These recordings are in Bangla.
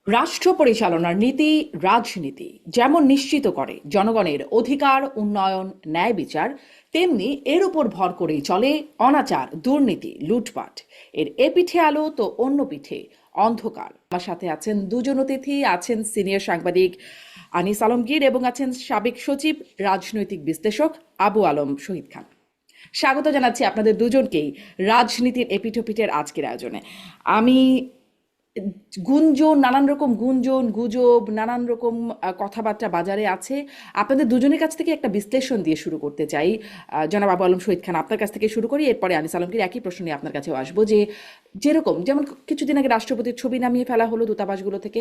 রাষ্ট্র পরিচালনার নীতি রাজনীতি যেমন নিশ্চিত করে জনগণের অধিকার উন্নয়ন ন্যায় বিচার, তেমনি এর উপর ভর করেই চলে অনাচার দুর্নীতি লুটপাট। এর এ পিঠে আলো তো অন্য পিঠে অন্ধকার। আমার সাথে আছেন দুজন অতিথি, আছেন সিনিয়র সাংবাদিক আনিস আলমগীর এবং আছেন সাবেক সচিব রাজনৈতিক বিশ্লেষক আবু আলম শহীদ খান। স্বাগত জানাচ্ছি আপনাদের দুজনকেই রাজনীতির এপিঠোপিঠের আজকের আয়োজনে। আমি নানান রকম গুঞ্জন গুজব নানান রকম কথাবার্তা বাজারে আছে। আপনাদের দুজনের কাছ থেকে একটা বিশ্লেষণ দিয়ে শুরু করতে চাই। জনাব আবু আলম শহীদ খান, আপনার কাছ থেকে শুরু করি, এরপরে আনিস আলমগীর একই প্রশ্ন নিয়ে আপনার কাছেও আসবো। যে যেমন কিছুদিন আগে রাষ্ট্রপতির ছবি নামিয়ে ফেলা হলো দূতাবাসগুলো থেকে,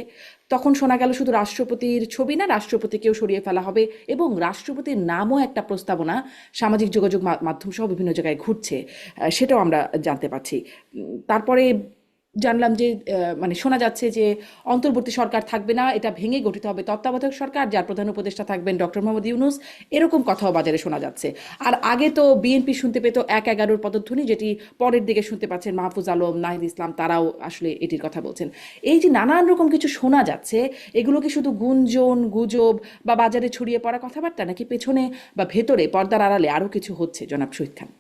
তখন শোনা গেল শুধু রাষ্ট্রপতির ছবি না, রাষ্ট্রপতিকেও সরিয়ে ফেলা হবে এবং রাষ্ট্রপতির নামও একটা প্রস্তাবনা সামাজিক যোগাযোগ মাধ্যম সহ বিভিন্ন জায়গায় ঘুরছে, সেটাও আমরা জানতে পারছি। তারপরে জানলাম যে মানে শোনা যাচ্ছে যে অন্তর্বর্তী সরকার থাকবে না, এটা ভেঙে গঠিত হবে তত্ত্বাবধায়ক সরকার, যার প্রধান উপদেষ্টা থাকবেন ডক্টর মোহাম্মদ ইউনূস। এরকম কথাও বাজারে শোনা যাচ্ছে। আর আগে তো বিএনপি শুনতে পেত ১/১১ পদধ্বনি, যেটি পরের দিকে শুনতে পাচ্ছেন মাহফুজ আলম, নাহিদ ইসলাম, তারাও আসলে এটির কথা বলছেন। এই যে নানান রকম কিছু শোনা যাচ্ছে, এগুলো কি শুধু গুঞ্জন গুজব বা বাজারে ছড়িয়ে পড়া কথাবার্তা, নাকি পেছনে বা ভেতরে পর্দার আড়ালে আরো কিছু হচ্ছে? জনাব শহীদ খান।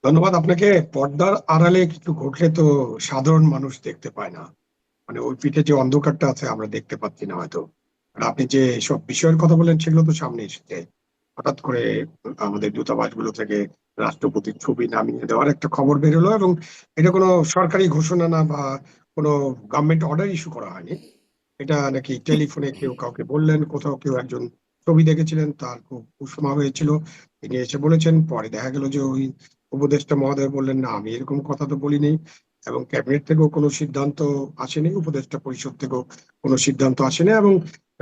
ধন্যবাদ আপনাকে। পর্দার আড়ালে কিছু ঘটলে তো সাধারণ মানুষ দেখতে পায় না, মানে ওই পিঠে যে অন্ধকারটা আছে আমরা দেখতে পাচ্ছি না হয়তো। আর আপনি যে সব বিষয়ের কথা বলেন সেগুলো তো সামনে এসেছে। হঠাৎ করে আমাদের দূতাবাসগুলো থেকে রাষ্ট্রপতির ছবি নামিয়ে দেওয়ার একটা খবর বেরোলো, এবং এটা কোনো সরকারি ঘোষণা না বা কোনো গভর্নমেন্ট অর্ডার ইস্যু করা হয়নি। এটা নাকি টেলিফোনে কেউ কাউকে বললেন, কোথাও কেউ একজন ছবি দেখেছিলেন, তার খুব উষ্মা হয়েছিল, তিনি এসে বলেছেন। পরে দেখা গেল যে ওই উপদেষ্টা মহোদয় বললেন, না আমি এরকম কথা তো বলিনি, এবং ক্যাবিনেট থেকেও কোনো সিদ্ধান্ত আসেনি, উপদেষ্টা পরিষদ থেকেও কোনো সিদ্ধান্ত আসেনি। এবং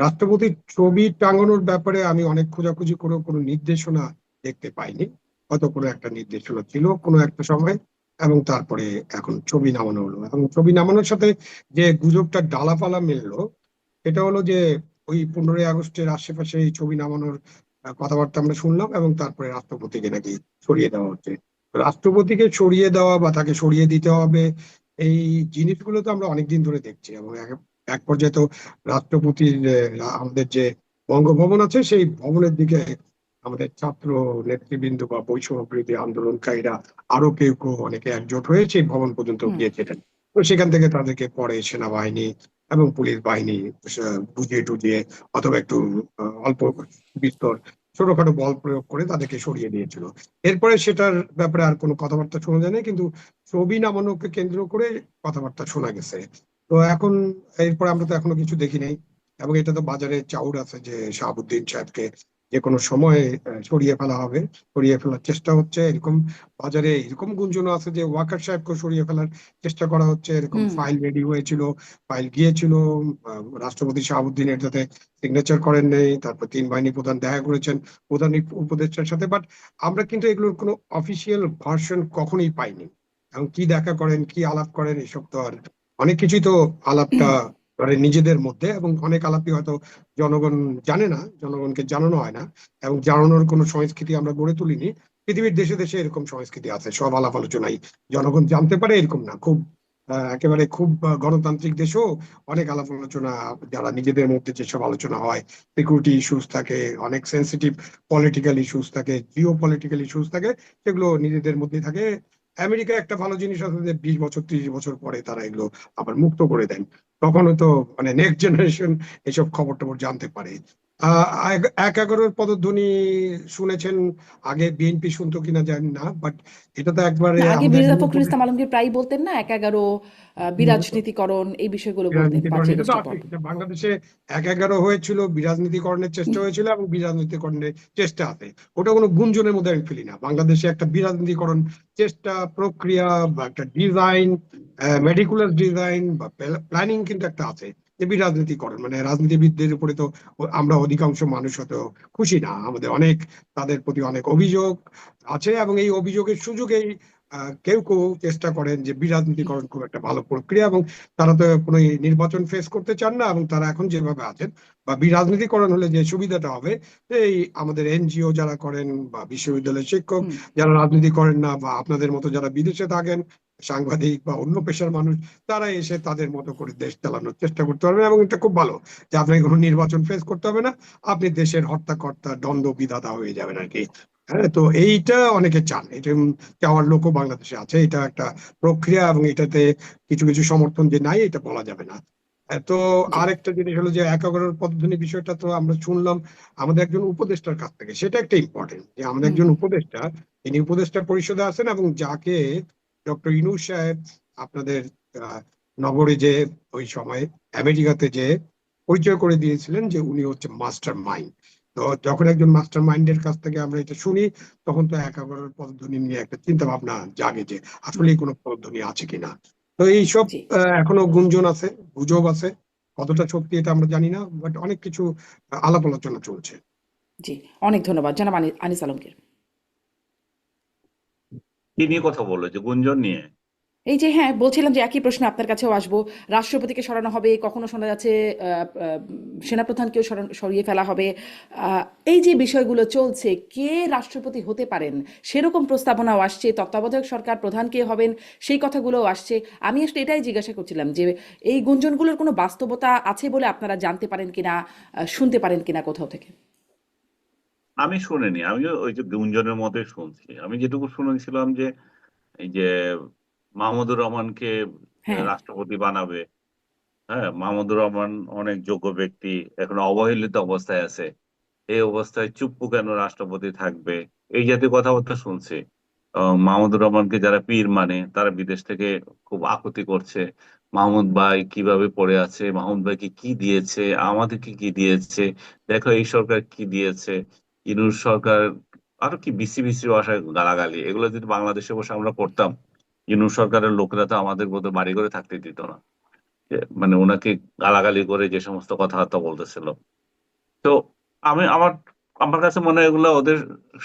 রাষ্ট্রপতির ছবি টাঙানোর ব্যাপারে আমি অনেক খোঁজাখুঁজি করেও কোনো নির্দেশনা দেখতে পাইনি। হয়তো কোনো একটা নির্দেশনা ছিল কোনো একটা সময়, এবং তারপরে এখন ছবি নামানো হলো। এবং ছবি নামানোর সাথে যে গুজবটা ডালাপালা মেললো, এটা হলো যে ওই 15ই আগস্টের আশেপাশে এই ছবি নামানোর কথাবার্তা আমরা শুনলাম, এবং তারপরে রাষ্ট্রপতিকে নাকি সরিয়ে দেওয়া হচ্ছে। রাষ্ট্রপতিকে সরিয়ে দেওয়া বা তাকে সরিয়ে দিতে হবে, এই জিনিসগুলো তো আমরা অনেকদিন ধরে দেখছি। এবং এক পর্যায়ে তো রাষ্ট্রপতির আমাদের যে বঙ্গভবন আছে সেই ভবনের দিকে আমাদের ছাত্র নেতৃবৃন্দ বা বৈষম্য বিরোধী আন্দোলনকারীরা আরো কেউ কেউ অনেকে একজোট হয়ে সেই ভবন পর্যন্ত হুম। গিয়েছিলেন। তো সেখান থেকে তাদেরকে পরে সেনাবাহিনী এবং পুলিশ বাহিনী বুঝিয়ে টুজিয়ে অথবা একটু অল্প বিস্তর ছোটখাটো বল প্রয়োগ করে তাদেরকে সরিয়ে দিয়েছিল। এরপরে সেটার ব্যাপারে আর কোনো কথাবার্তা শোনা যায়নি, কিন্তু ছবি নামানোকে কেন্দ্র করে কথাবার্তা শোনা গেছে। তো এখন এরপরে আমরা তো এখনো কিছু দেখি নাই, এবং এটা তো বাজারে চাউর আছে যে শাহাবুদ্দিন সাহেবকে যে কোনো সময় সরিয়ে ফেলা হবে, সরিয়ে ফেলার চেষ্টা হচ্ছে এরকম। বাজারে এরকম গুঞ্জন আছে যে ওয়াকার সাহেবকে সরিয়ে ফেলার চেষ্টা করা হচ্ছে, এরকম হুম। ফাইল রেডি হয়েছিল, ফাইল গিয়েছিল, রাষ্ট্রপতি শাহাবুদ্দিন এটাতে সিগনেচার করেন নেই। তারপর তিন বাহিনী প্রধান দেখা করেছেন প্রধান উপদেষ্টার সাথে, বাট আমরা কিন্তু এগুলোর কোনো অফিসিয়াল ভার্সন কখনোই পাইনি। এবং কি দেখা করেন কি আলাপ করেন এসব তো আর, অনেক কিছুই তো আলাপটা করে নিজেদের মধ্যে, এবং অনেক আলাপই হয়তো জনগণ জানে না, জনগণকে জানানো হয় না, এবং জানানোর কোনো সংস্কৃতি আমরা গড়ে তুলিনি। পৃথিবীর দেশে দেশে এরকম সংস্কৃতি আছে, সব আলাপ আলোচনাই জনগণ জানতে পারে এরকম না। খুব একেবারে খুব গণতান্ত্রিক দেশেও অনেক আলাপ আলোচনা, যারা নিজেদের মধ্যে যেসব আলোচনা হয়, সিকিউরিটি ইস্যুস থাকে, অনেক সেন্সিটিভ পলিটিক্যাল ইস্যুস থাকে, জিও পলিটিক্যাল ইস্যুস থাকে, সেগুলো নিজেদের মধ্যে থাকে। আমেরিকা একটা ভালো জিনিস আছে যে 20 বছর 30 বছর পরে তারা এগুলো আবার মুক্ত করে দেন, তখন তো মানে নেক্সট জেনারেশন এসব খবর টবর জানতে পারে। ১/১১ পদধ্বনি শুনেছেন, আগে বিএনপি শুনতো কিনা জানি না, বাট এটা তো একবারে না, আগে আমাদের মির্জা ফখরুল ইসলাম আলমগীর প্রায়ই বলতেন না, ১/১১ বিরাজনীতিকরণ, এই বিষয়গুলো বলতেন বিরাজনীতিকরণ, পাঁচই এটা তো আগস্টের আছে। পর। এটা বাংলাদেশে ১/১১ হয়েছিল, বিরাজনীতিকরণের চেষ্টা হয়েছিল, এবং বিরাজনীতিকরণের চেষ্টা আছে। ওটা কোনো গুঞ্জনের মধ্যে আমি ফেলি না। বাংলাদেশে একটা বিরাজনীতিকরণ চেষ্টা প্রক্রিয়া বা একটা ডিজাইন, মেডিকুলার ডিজাইন বা প্ল্যানিং কিন্তু একটা আছে। যে বিরাজনীতিকরণ মানে রাজনীতিবিদদের উপরে তো আমরা অধিকাংশ মানুষ হয়তো খুশি না, আমাদের অনেক তাদের প্রতি অনেক অভিযোগ আছে, এবং এই অভিযোগের সুযোগেই কেউ কেউ চেষ্টা করেন যে বিরাজনীতিকরণ খুব একটা ভালো প্রক্রিয়া, এবং তারা তো কোনো নির্বাচন ফেস করতে চান না, এবং তারা এখন যেভাবে আছেন বা বিরাজনীতিকরণ হলে যে সুবিধাটা হবে, এই আমাদের এনজিও যারা করেন বা বিশ্ববিদ্যালয়ের শিক্ষক হুম। যারা রাজনীতি করেন না, বা আপনাদের মতো যারা বিদেশে থাকেন, সাংবাদিক বা অন্য পেশার মানুষ, তারা এসে তাদের মতো করে দেশ চালানোর চেষ্টা করতে পারবে, এবং এটা খুব ভালো যে আপনাকে কোনো নির্বাচন ফেস করতে হবে না, আপনি দেশের হর্তাকর্তা দ্বন্দ্ব বিধাতা হয়ে যাবেন আর কি। হ্যাঁ, তো এইটা অনেকে চান, এটা চাওয়ার লোকও বাংলাদেশে আছে। এটা একটা প্রক্রিয়া, এবং এটাতে কিছু কিছু সমর্থন যে নাই এটা বলা যাবে না। তো জি। আরেকটা জিনিস হলো যে একাগ্র পদ্ধতি বিষয়টা তো আমরা শুনলাম আমাদের একজন উপদেষ্টার কাছ থেকে, সেটা একটা ইম্পর্টেন্ট যে আমাদের হুম একজন হুম উপদেষ্টা, তিনি উপদেষ্টা পরিষদে আছেন, এবং যাকে ডক্টর ইনুস সাহেব আপনাদের আহ, নগরে যে ওই সময় আমেরিকাতে যে পরিচয় করে দিয়েছিলেন যে উনি হচ্ছে মাস্টার মাইন্ড। তো যখন একজন মাস্টার মাইন্ডের কাছ থেকে আমরা এটা শুনি, তখন তো একাগ্র পদ্ধতি নিয়ে একটা চিন্তা ভাবনা জাগে যে আসলে কোনো পদ্ধতি আছে কিনা। তো এইসব জি। এখনো গুঞ্জন আছে, গুজব আছে, কতটা সত্যি এটা আমরা জানি না, বাট অনেক কিছু আলাপ আলোচনা চলছে। জি, অনেক ধন্যবাদ জনাব আনিস আলমগীর। কি নিয়ে কথা বললো, যে গুঞ্জন নিয়ে? এই যে হ্যাঁ, বলছিলাম যে একই প্রশ্ন আপনার কাছেও আসবো। রাষ্ট্রপতিকে সরানো হবে, কখনো শোনা যাচ্ছে সেনাপ্রধানকেও সরিয়ে ফেলা হবে। এই যে বিষয়গুলো চলছে, কে রাষ্ট্রপতি হতে পারেন সেরকম প্রস্তাবনাও আসছে, তত্ত্বাবধায়ক সরকার প্রধান কে হবেন সেই কথাগুলোও আসছে। আমি আসলে এটাই জিজ্ঞাসা করছিলাম যে এই গুঞ্জনগুলোর কোনো বাস্তবতা আছে বলে আপনারা জানতে পারেন কিনা, শুনতে পারেন কিনা কোথাও থেকে? আমি শুনিনি, আমি ওই যে গুঞ্জনের মতোই শুনছি। আমি যেটুকু শুনেছিলাম যে এই যে মাহমুদুর রহমানকে হ্যাঁ। রাষ্ট্রপতি বানাবে। হ্যাঁ, মাহমুদুর রহমান অনেক যোগ্য ব্যক্তি, এখন অবহেলিত অবস্থায় আছে। এই অবস্থায় চুপ্পু কেন রাষ্ট্রপতি থাকবে, এই জাতীয় কথাবার্তা শুনছি। মাহমুদুর রহমানকে যারা পীর মানে তারা বিদেশ থেকে খুব আকুতি করছে, মাহমুদ ভাই কিভাবে পড়ে আছে, মাহমুদ ভাইকে কি দিয়েছে, আমাদেরকে কি দিয়েছে, দেখো এই সরকার কি দিয়েছে, ইনুস সরকার, আরো কি বিশ্রী বিশ্রী ভাষায় গালাগালি। এগুলো যদি বাংলাদেশে বসে আমরা করতাম, ইনুস সরকারের লোকেরা তো আমাদের মতো বাড়ি করে থাকতে দিত না। মানে ওনাকে গালাগালি করে যে সমস্ত কথাবার্তা বলতেছিল। তো আমি আমার আমার কাছে মনে হয় এগুলো ওদের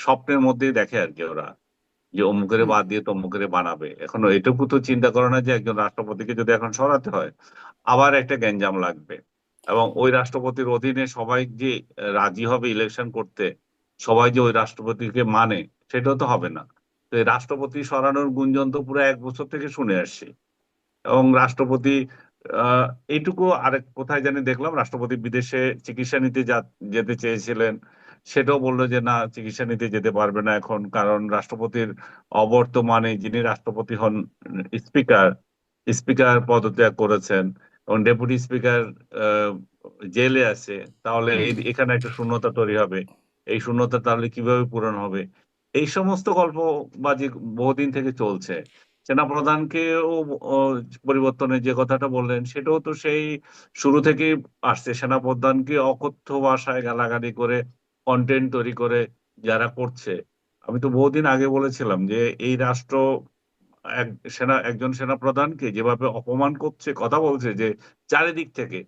স্বপ্নের মধ্যেই দেখে আর কি ওরা, যে অমুকের হুম বাদ দিয়ে তমুকের বানাবে। এখন এটুকু তো চিন্তা করে না যে একজন রাষ্ট্রপতিকে যদি এখন সরাতে হয়, আবার একটা গ্যাঞ্জাম লাগবে, এবং ওই রাষ্ট্রপতির অধীনে সবাই যে রাজি হবে ইলেকশন করতে, সবাই যে ওই রাষ্ট্রপতিকে মানে, সেটাও তো হবে না। তো এই রাষ্ট্রপতি সরানোর গুঞ্জন তো পুরো 1 বছর থেকে শুনে আসছি। এবং রাষ্ট্রপতি আহ এইটুকু আরেক কোথায় জানি দেখলাম, রাষ্ট্রপতি বিদেশে চিকিৎসা নিতে যেতে চেয়েছিলেন, সেটাও বললো যে না, চিকিৎসা নিতে যেতে পারবে না এখন, কারণ রাষ্ট্রপতির অবর্তমানে যিনি রাষ্ট্রপতি হন, স্পিকার, স্পিকার পদত্যাগ করেছেন, এবং ডেপুটি স্পিকার জেলে আছে। তাহলে হুম এখানে একটা শূন্যতা তৈরি হবে, এই শূন্যতা তাহলে কিভাবে পূরণ হবে? এই সমস্ত গল্পবাজি বহুদিন থেকে চলছে। সেনাপ্রধানকেও ও, পরিবর্তনের যে কথাটা বললেন, সেটাও তো সেই শুরু থেকেই আসছে। সেনাপ্রধানকে অকথ্য ভাষায় গালাগালি করে কন্টেন্ট তৈরি করে যারা করছে, আমি তো বহুদিন আগে বলেছিলাম যে এই রাষ্ট্র একজন সেনাপ্রধানকে যেভাবে অপমান করছে, কথা বলছে যে চারিদিক থেকে,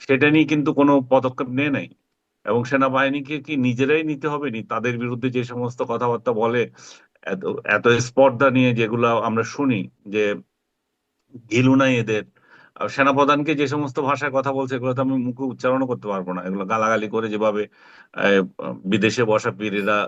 সেটা নিয়ে কিন্তু কোনো পদক্ষেপ নেয় নাই। এবং সেনাবাহিনীকে কি নিজেরাই নিতে হবে নি? তাদের বিরুদ্ধে যে সমস্ত কথাবার্তা বলে, এত এত স্পর্ধা নিয়ে যেগুলো আমরা শুনি, যে ঘিলু নাই এদের। আর সেনাপ্রধানকে যে সমস্ত ভাষায় কথা বলছে, এগুলো তো আমি মুখে উচ্চারণও করতে পারবো না, এগুলো গালাগালি করে যেভাবে আহ, বিদেশে বসা পীরেরা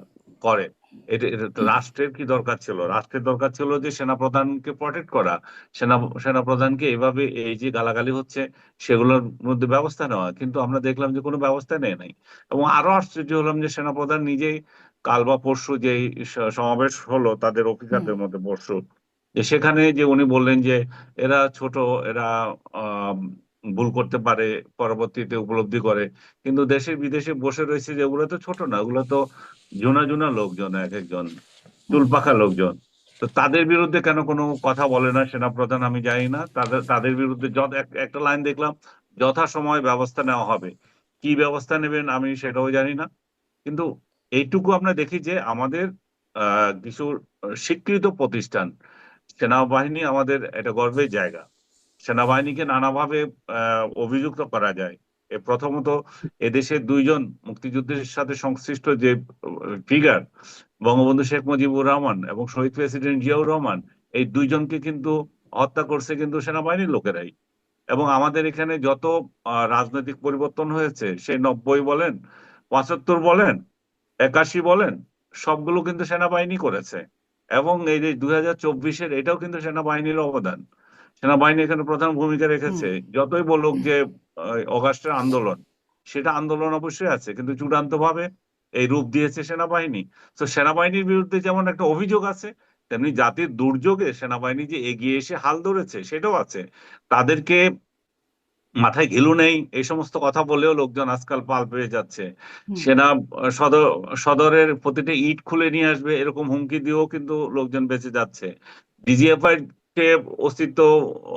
করে। এটা তো রাষ্ট্রের কি দরকার ছিল? রাষ্ট্রের দরকার ছিল যে সেনাপ্রধানকে প্রটেক্ট করা, সেনা সেনাপ্রধানকে এইভাবে এই যে গালাগালি হচ্ছে সেগুলোর মধ্যে ব্যবস্থা নেওয়া, কিন্তু আমরা দেখলাম যে কোনো ব্যবস্থা নেয় নাই। এবং আরো আশ্চর্য হলাম যে সেনাপ্রধান নিজেই কাল বা পরশু যে সমাবেশ হলো তাদের হুম অফিসারদের মধ্যে পরশু, যে সেখানে যে উনি বললেন যে এরা ছোট, এরা আহ ভুল করতে পারে, পরবর্তীতে উপলব্ধি করে। কিন্তু দেশে বিদেশে বসে রয়েছে, যে ওগুলো তো ছোট না, ওগুলো তো জোনা জোনা লোকজন, এক একজন হুম চুলপাকা লোকজন। তো তাদের বিরুদ্ধে কেন কোনো কথা বলে না সেনাপ্রধান, আমি জানি না। তাদের তাদের বিরুদ্ধে একটা লাইন দেখলাম, যথাসময়ে ব্যবস্থা নেওয়া হবে। কি ব্যবস্থা নেবেন আমি সেটাও জানি না। কিন্তু এইটুকু আমরা দেখি যে আমাদের কিছু স্বীকৃত প্রতিষ্ঠান, সেনাবাহিনী আমাদের এটা গর্বের জায়গা। সেনাবাহিনীকে নানাভাবে অভিযুক্ত করা যায়। প্রথমত, এদেশের দুইজন মুক্তিযুদ্ধের সাথে সংশ্লিষ্ট যে ফিগার, বঙ্গবন্ধু শেখ মুজিবুর রহমান এবং শহীদ প্রেসিডেন্ট জিয়াউর রহমান, এই দুইজনকে কিন্তু হত্যা করছে কিন্তু সেনাবাহিনীর লোকেরাই। এবং আমাদের এখানে যত রাজনৈতিক পরিবর্তন হয়েছে, সেই 90 বলেন, 75 বলেন, 81 বলেন, সবগুলো কিন্তু সেনাবাহিনী করেছে। এবং এই যে 2024-এর এটাও কিন্তু সেনাবাহিনীর অবদান। সেনাবাহিনী এখানে প্রধান ভূমিকা হুম রেখেছে। যতই বলুক যে অগাস্টের আন্দোলন, সেটা আন্দোলন অবশ্যই আছে, কিন্তু চূড়ান্তভাবে এই রূপ দিয়েছে সেনাবাহিনী। তো সেনাবাহিনীর বিরুদ্ধে যেমন একটা অভিযোগ আছে, তেমনি জাতির দুর্যোগে সেনাবাহিনী যে এগিয়ে এসে হাল ধরেছে সেটাও আছে। তাদেরকে মাথায় ঘিলু নেই এই সমস্ত কথা বলেও লোকজন আজকাল পাল পেয়ে যাচ্ছে। হুম সেনা সদর সদরের প্রতিটা ইট খুলে নিয়ে আসবে এরকম হুমকি দিয়েও কিন্তু লোকজন বেঁচে যাচ্ছে। ডিজিএফআই কে অস্তিত্ব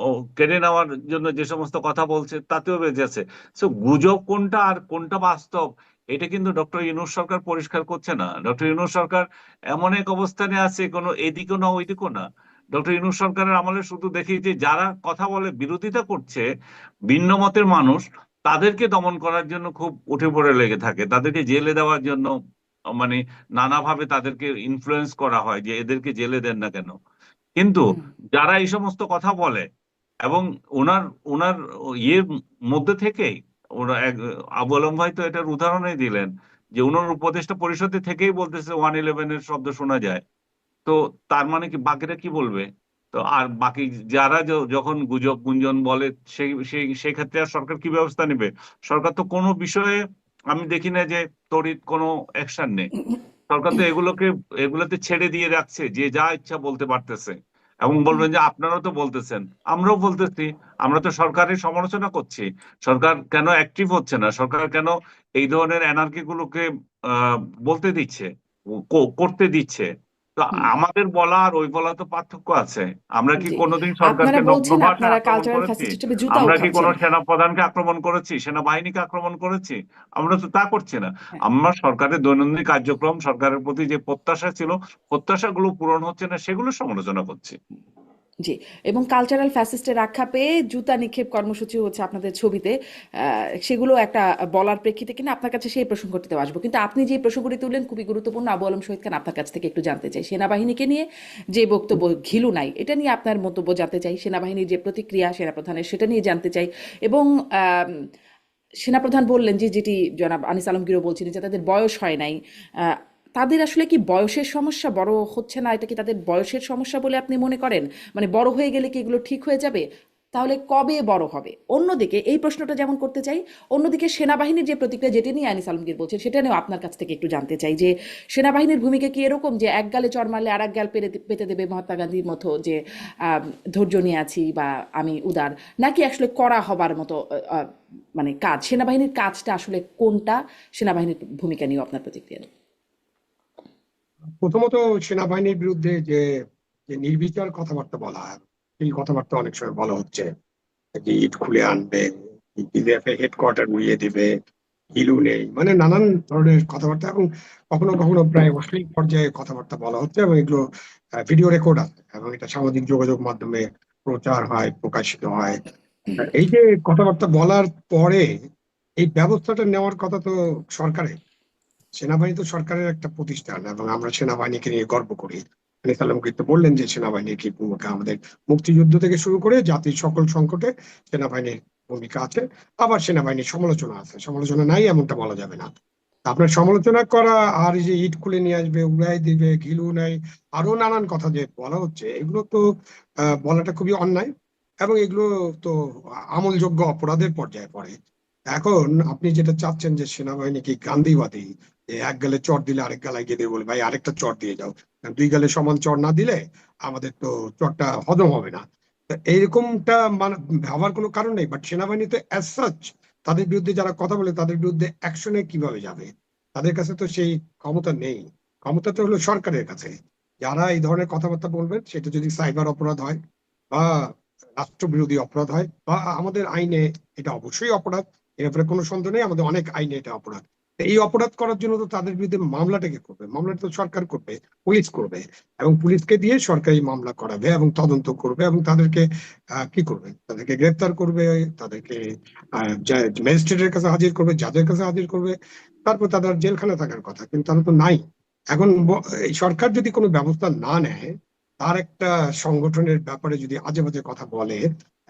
ও, কেড়ে নেওয়ার জন্য যে সমস্ত কথা বলছে তাতেও বেঁচে আছে। সো গুজব কোনটা আর কোনটা বাস্তব, এটা কিন্তু ডক্টর ইউনূস সরকার পরিষ্কার করছে না। ডক্টর ইউনূস সরকার এমন এক অবস্থানে আছে, কোনো এদিকও না ওইদিকও না। ডক্টর ইউনূস সরকারের আমলে শুধু দেখি যে যারা কথা বলে বিরোধিতা করছে, ভিন্ন মতের মানুষ, তাদেরকে দমন করার জন্য খুব উঠে পড়ে লেগে থাকে, তাদেরকে জেলে দেওয়ার জন্য মানে নানাভাবে তাদেরকে ইনফ্লুয়েন্স করা হয় যে এদেরকে জেলে দেন না কেন। কিন্তু হুম যারা এই সমস্ত কথা বলে এবং ওনার ওনার ইয়ের মধ্যে থেকেই ওরা আবু আলম ভাই তো এটার উদাহরণই দিলেন যে ওনার উপদেষ্টা পরিষদে থেকেই বলতেছে 111-এর শব্দ শোনা যায়। তো তার মানে কি বাকিরা কি বলবে? তো আর বাকি যারা যখন গুজব গুঞ্জন বলে সেই সেই সেই ক্ষেত্রে আর সরকার কি ব্যবস্থা নেবে? সরকার তো কোনো বিষয়ে আমি দেখি না যে তড়িৎ কোনো অ্যাকশন নেই। সরকার তো এগুলোতে ছেড়ে দিয়ে রাখছে, যে যা ইচ্ছা বলতে পারতেছে এবং হুম বলবেন যে আপনারাও তো বলতেছেন, আমরাও বলতেছি। আমরা তো সরকারের সমালোচনা করছি। সরকার কেন অ্যাক্টিভ হচ্ছে না? সরকার কেন এই ধরনের অ্যানার্কি গুলোকে আহ বলতে দিচ্ছে, করতে দিচ্ছে? তো হুম আমাদের বলা আর ওই বলা তো পার্থক্য আছে। আমরা কি জি, কোনোদিন আপনারা সরকারকে নগ্ন বলছেন ভাষায় আপনারা আক্রমণ কালচারাল করেছি? ফ্যাসিস্ট হিসেবে জুতা আমরা কি কোনো উঠাচ্ছেন। সেনা প্রধানকে আক্রমণ করেছি, সেনাবাহিনীকে আক্রমণ করেছি? আমরা তো তা করছি না। হ্যাঁ, আমরা সরকারের দৈনন্দিন কার্যক্রম, সরকারের প্রতি যে প্রত্যাশা ছিল, প্রত্যাশাগুলো পূরণ হচ্ছে না সেগুলো সমালোচনা করছি। জি, এবং কালচারাল ফ্যাসিস্টের আখ্যা পেয়ে জুতা নিক্ষেপ কর্মসূচি হচ্ছে আপনাদের ছবিতে, সেগুলো একটা বলার প্রেক্ষিতে কিনা আপনার কাছে সেই প্রসঙ্গটিতেও আসবো, কিন্তু আপনি যে প্রসঙ্গটি তুললেন খুবই গুরুত্বপূর্ণ। আবু আলম শহীদ খান, আপনার কাছ থেকে একটু জানতে চাই সেনাবাহিনীকে নিয়ে যে বক্তব্য ঘিলু নাই, এটা নিয়ে আপনার মন্তব্য জানতে চাই। সেনাবাহিনীর যে প্রতিক্রিয়া সেনাপ্রধানের, সেটা নিয়ে জানতে চাই। এবং সেনাপ্রধান বললেন যে, যেটি জনাব আনিস আলমগীরও বলছিলেন, যে তাদের বয়স হয় নাই। আহ, তাদের আসলে কি বয়সের সমস্যা, বড় হচ্ছে না, এটা কি তাদের বয়সের সমস্যা বলে আপনি মনে করেন? মানে বড় হয়ে গেলে কি এগুলো ঠিক হয়ে যাবে? তাহলে কবে বড় হবে? অন্যদিকে এই প্রশ্নটা যেমন করতে চাই, অন্যদিকে সেনাবাহিনীর যে প্রতিক্রিয়া, যেটি নিয়ে আনিস আলমগীর বলছেন, সেটা নিয়েও আপনার কাছ থেকে একটু জানতে চাই যে সেনাবাহিনীর ভূমিকা কি এরকম যে এক গালে চড় মারলে আর এক গাল পেতে দেবে, মহাত্মা গান্ধীর মতো যে ধৈর্য নিয়ে আছি বা আমি উদার, নাকি আসলে করা হবার মতো মানে কাজ? সেনাবাহিনীর কাজটা আসলে কোনটা? সেনাবাহিনীর ভূমিকা নিয়েও আপনার প্রতিক্রিয়া। প্রথমত, সেনাবাহিনীর বিরুদ্ধে যে যে নির্বিচার কথাবার্তা বলা হয়, এই কথাবার্তা অনেক সময় বলা হচ্ছে যে ইট খুলে আনবে, হেডকোয়ার্টার উড়িয়ে দিবে, হিলু নেই, মানে নানান ধরনের কথাবার্তা, এবং কখনো কখনো প্রায় অশ্লীল পর্যায়ে কথাবার্তা বলা হচ্ছে, এবং এগুলো ভিডিও রেকর্ড আছে এবং এটা সামাজিক যোগাযোগ মাধ্যমে প্রচার হয়, প্রকাশিত হয়। এই যে কথাবার্তা বলার পরে এই ব্যবস্থাটা নেওয়ার কথা তো সরকারের। সেনাবাহিনী তো সরকারের একটা প্রতিষ্ঠান এবং আমরা সেনাবাহিনীকে নিয়ে গর্ব করি। আলী সাল্লাম কিন্তু বললেন যে সেনাবাহিনীর কি ভূমিকা, আমাদের মুক্তিযুদ্ধ থেকে শুরু করে জাতির সকল সংকটে সেনাবাহিনীর ভূমিকা আছে। আবার সেনাবাহিনীর সমালোচনা আছে, সমালোচনা নাই এমনটা বলা যাবে না। আপনার সমালোচনা করা আর এই যে ইট খুলে নিয়ে আসবে, উড়াই দিবে, ঘিলু নাই, আরো নানান কথা যে বলা হচ্ছে, এগুলো তো বলাটা খুবই অন্যায়, এবং এগুলো তো আমলযোগ্য অপরাধের পর্যায়ে পড়ে। এখন আপনি যেটা চাচ্ছেন যে সেনাবাহিনী কি গান্ধীবাদী, যে এক গালে চড় দিলে আরেক গালায় গিয়ে দিয়ে বলে ভাই আরেকটা চড় দিয়ে যাও, কারণ দুই গালে সমান চড় না দিলে আমাদের তো চড়টা হজম হবে না। তো এইরকমটা মানে ভাবার কোনো কারণ নেই। বাট সেনাবাহিনী তো অ্যাজ সাচ তাদের বিরুদ্ধে যারা কথা বলে তাদের বিরুদ্ধে অ্যাকশনে কিভাবে যাবে, তাদের কাছে তো সেই ক্ষমতা নেই। ক্ষমতাটা হলো সরকারের কাছে। যারা এই ধরনের কথাবার্তা বলবেন, সেটা যদি সাইবার অপরাধ হয় বা রাষ্ট্রবিরোধী অপরাধ হয় বা আমাদের আইনে এটা অবশ্যই অপরাধ, এর ব্যাপারে কোনো সন্দেহ নেই, আমাদের অনেক আইনে এটা অপরাধ। তো এই অপরাধ করার জন্য তো তাদের বিরুদ্ধে মামলাটাকে করবে, মামলাটা তো সরকার করবে, পুলিশ করবে, এবং পুলিশকে দিয়ে সরকারি মামলা করাবে এবং তদন্ত করবে এবং তাদেরকে কি করবে, তাদেরকে গ্রেপ্তার করবে, তাদেরকে ম্যাজিস্ট্রেটের কাছে হাজির করবে, জাজের কাছে হাজির করবে, তারপর তাদের জেলখানা থাকার কথা, কিন্তু তারা তো নাই। এখন এই সরকার যদি কোনো ব্যবস্থা না নেয়, তার একটা সংগঠনের ব্যাপারে যদি আজে বাজে কথা বলে,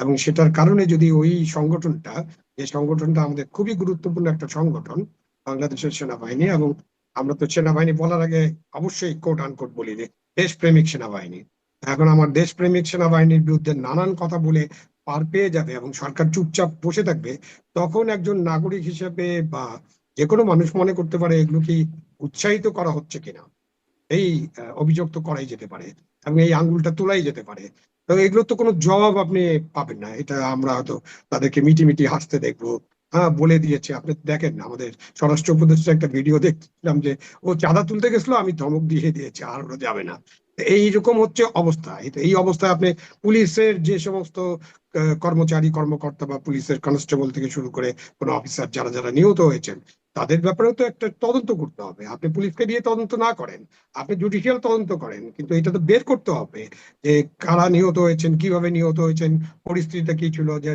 এবং সেটার কারণে যদি ওই সংগঠনটা, যে সংগঠনটা আমাদের খুবই গুরুত্বপূর্ণ একটা সংগঠন, বাংলাদেশের সেনাবাহিনী, এবং আমরা তো সেনাবাহিনী বলার আগে অবশ্যই কোট আনকোট বলি যে দেশপ্রেমিক সেনাবাহিনী। এখন আমার দেশপ্রেমিক সেনাবাহিনীর বিরুদ্ধে নানান কথা বলে পার পেয়ে যাবে এবং সরকার চুপচাপ বসে থাকবে, তখন একজন নাগরিক হিসেবে বা যে কোনো মানুষ মনে করতে পারে এগুলো কি উৎসাহিত করা হচ্ছে কিনা। এই অভিযোগ তো করাই যেতে পারে এবং এই আঙ্গুলটা তোলাই যেতে পারে। তো এগুলো তো কোনো জবাব আপনি পাবেন না। এটা আমরা হয়তো তাদেরকে মিটি মিটি হাসতে দেখবো, হ্যাঁ বলে দিয়েছে। আপনি দেখেন আমাদের স্বরাষ্ট্র উপদেষ্টার একটা ভিডিও দেখছিলাম যে ও চাঁদা তুলতে গেছিল, আমি ধমক দিয়ে দিয়েছি আর ওরা যাবে না। তো এইরকম হচ্ছে অবস্থা। এই অবস্থায় আপনি পুলিশের যে সমস্ত কর্মচারী কর্মকর্তা বা পুলিশের কনস্টেবল থেকে শুরু করে কোনো অফিসার যারা যারা নিহত হয়েছেন, তাদের ব্যাপারেও তো একটা তদন্ত করতে হবে। আপনি পুলিশকে দিয়ে তদন্ত না করেন, আপনি জুডিশিয়াল তদন্ত করেন, কিন্তু এটা তো বের করতে হবে যে কারা নিহত হয়েছেন, কিভাবে নিহত হয়েছেন, পরিস্থিতিটা কি ছিল। যে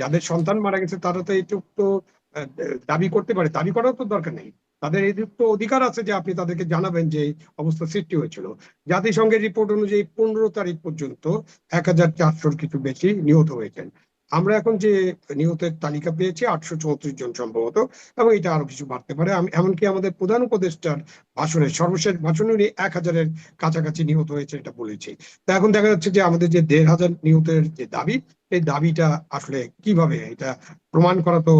যাদের সন্তান মারা গেছে তারা তো এইটুকু তো আহ, দাবি করতে পারে, দাবি করার তো দরকার নেই। তাদের এইটুকু তো অধিকার আছে যে আপনি তাদেরকে জানাবেন যে এই অবস্থা সৃষ্টি হয়েছিল। জাতিসংঘের রিপোর্ট অনুযায়ী 15 তারিখ পর্যন্ত 1400-র কিছু বেশি নিহত হয়েছেন। আমরা এখন যে নিহতের তালিকা পেয়েছি 834 জন সম্ভবত, এবং এটা আরো কিছু বাড়তে পারে। এমনকি আমাদের প্রধান উপদেষ্টার ভাষণে, সর্বশেষ ভাষণে উনি 1000-এর কাছাকাছি নিহত হয়েছে এটা বলেছে। তা এখন দেখা যাচ্ছে যে আমাদের যে 1500 নিহতের যে দাবি, এই দাবিটা আসলে কিভাবে এটা প্রমাণ করা তো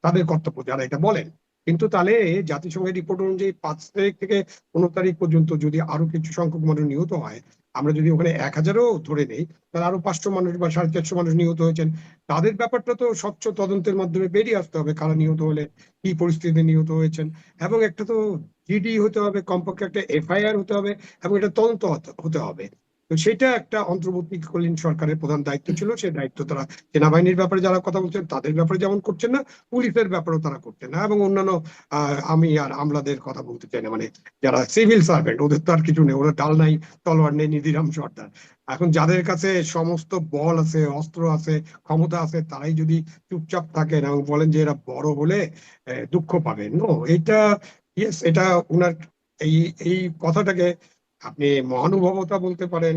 তাদের কর্তব্য যারা এটা বলেন। কিন্তু তাহলে জাতিসংঘের রিপোর্ট অনুযায়ী 5 তারিখ থেকে 15 তারিখ পর্যন্ত যদি আরো কিছু সংখ্যক মানুষ নিহত হয়, আমরা যদি ওখানে 1000-ও ধরে নেই, তাহলে আরো 500 মানুষ বা 450 মানুষ নিহত হয়েছেন। তাদের ব্যাপারটা তো স্বচ্ছ তদন্তের মাধ্যমে বেরিয়ে আসতে হবে, কারা নিহত হলে কি পরিস্থিতিতে নিহত হয়েছেন। এবং একটা তো জিডি হতে হবে, কমপক্ষে একটা এফআইআর হতে হবে, এবং এটা তদন্ত হতে হবে। তো সেটা একটা অন্তর্বর্তীকালীন সরকারের প্রধান দায়িত্ব ছিল। সেই দায়িত্ব তারা সেনাবাহিনীর ব্যাপারে যারা কথা বলছেন তাদের ব্যাপারে যেমন করছেন না, পুলিশের ব্যাপারেও তারা করছেন না। এবং অন্যান্য আমি আর আমলাদের কথা বলতে চাই না, মানে যারা সিভিল সার্ভেন্ট, ওদের তো আর কিছু নেই, ওরা ডাল নাই তলোয়ার নেই নিধিরাম সর্দার। এখন যাদের কাছে সমস্ত বল আছে, অস্ত্র আছে, ক্ষমতা আছে, তারাই যদি চুপচাপ থাকেন এবং বলেন যে এরা বড় হলে দুঃখ পাবেন, নো, এটা ইয়েস, এটা উনার এই এই কথাটাকে আপনি মহানুভবতা বলতে পারেন,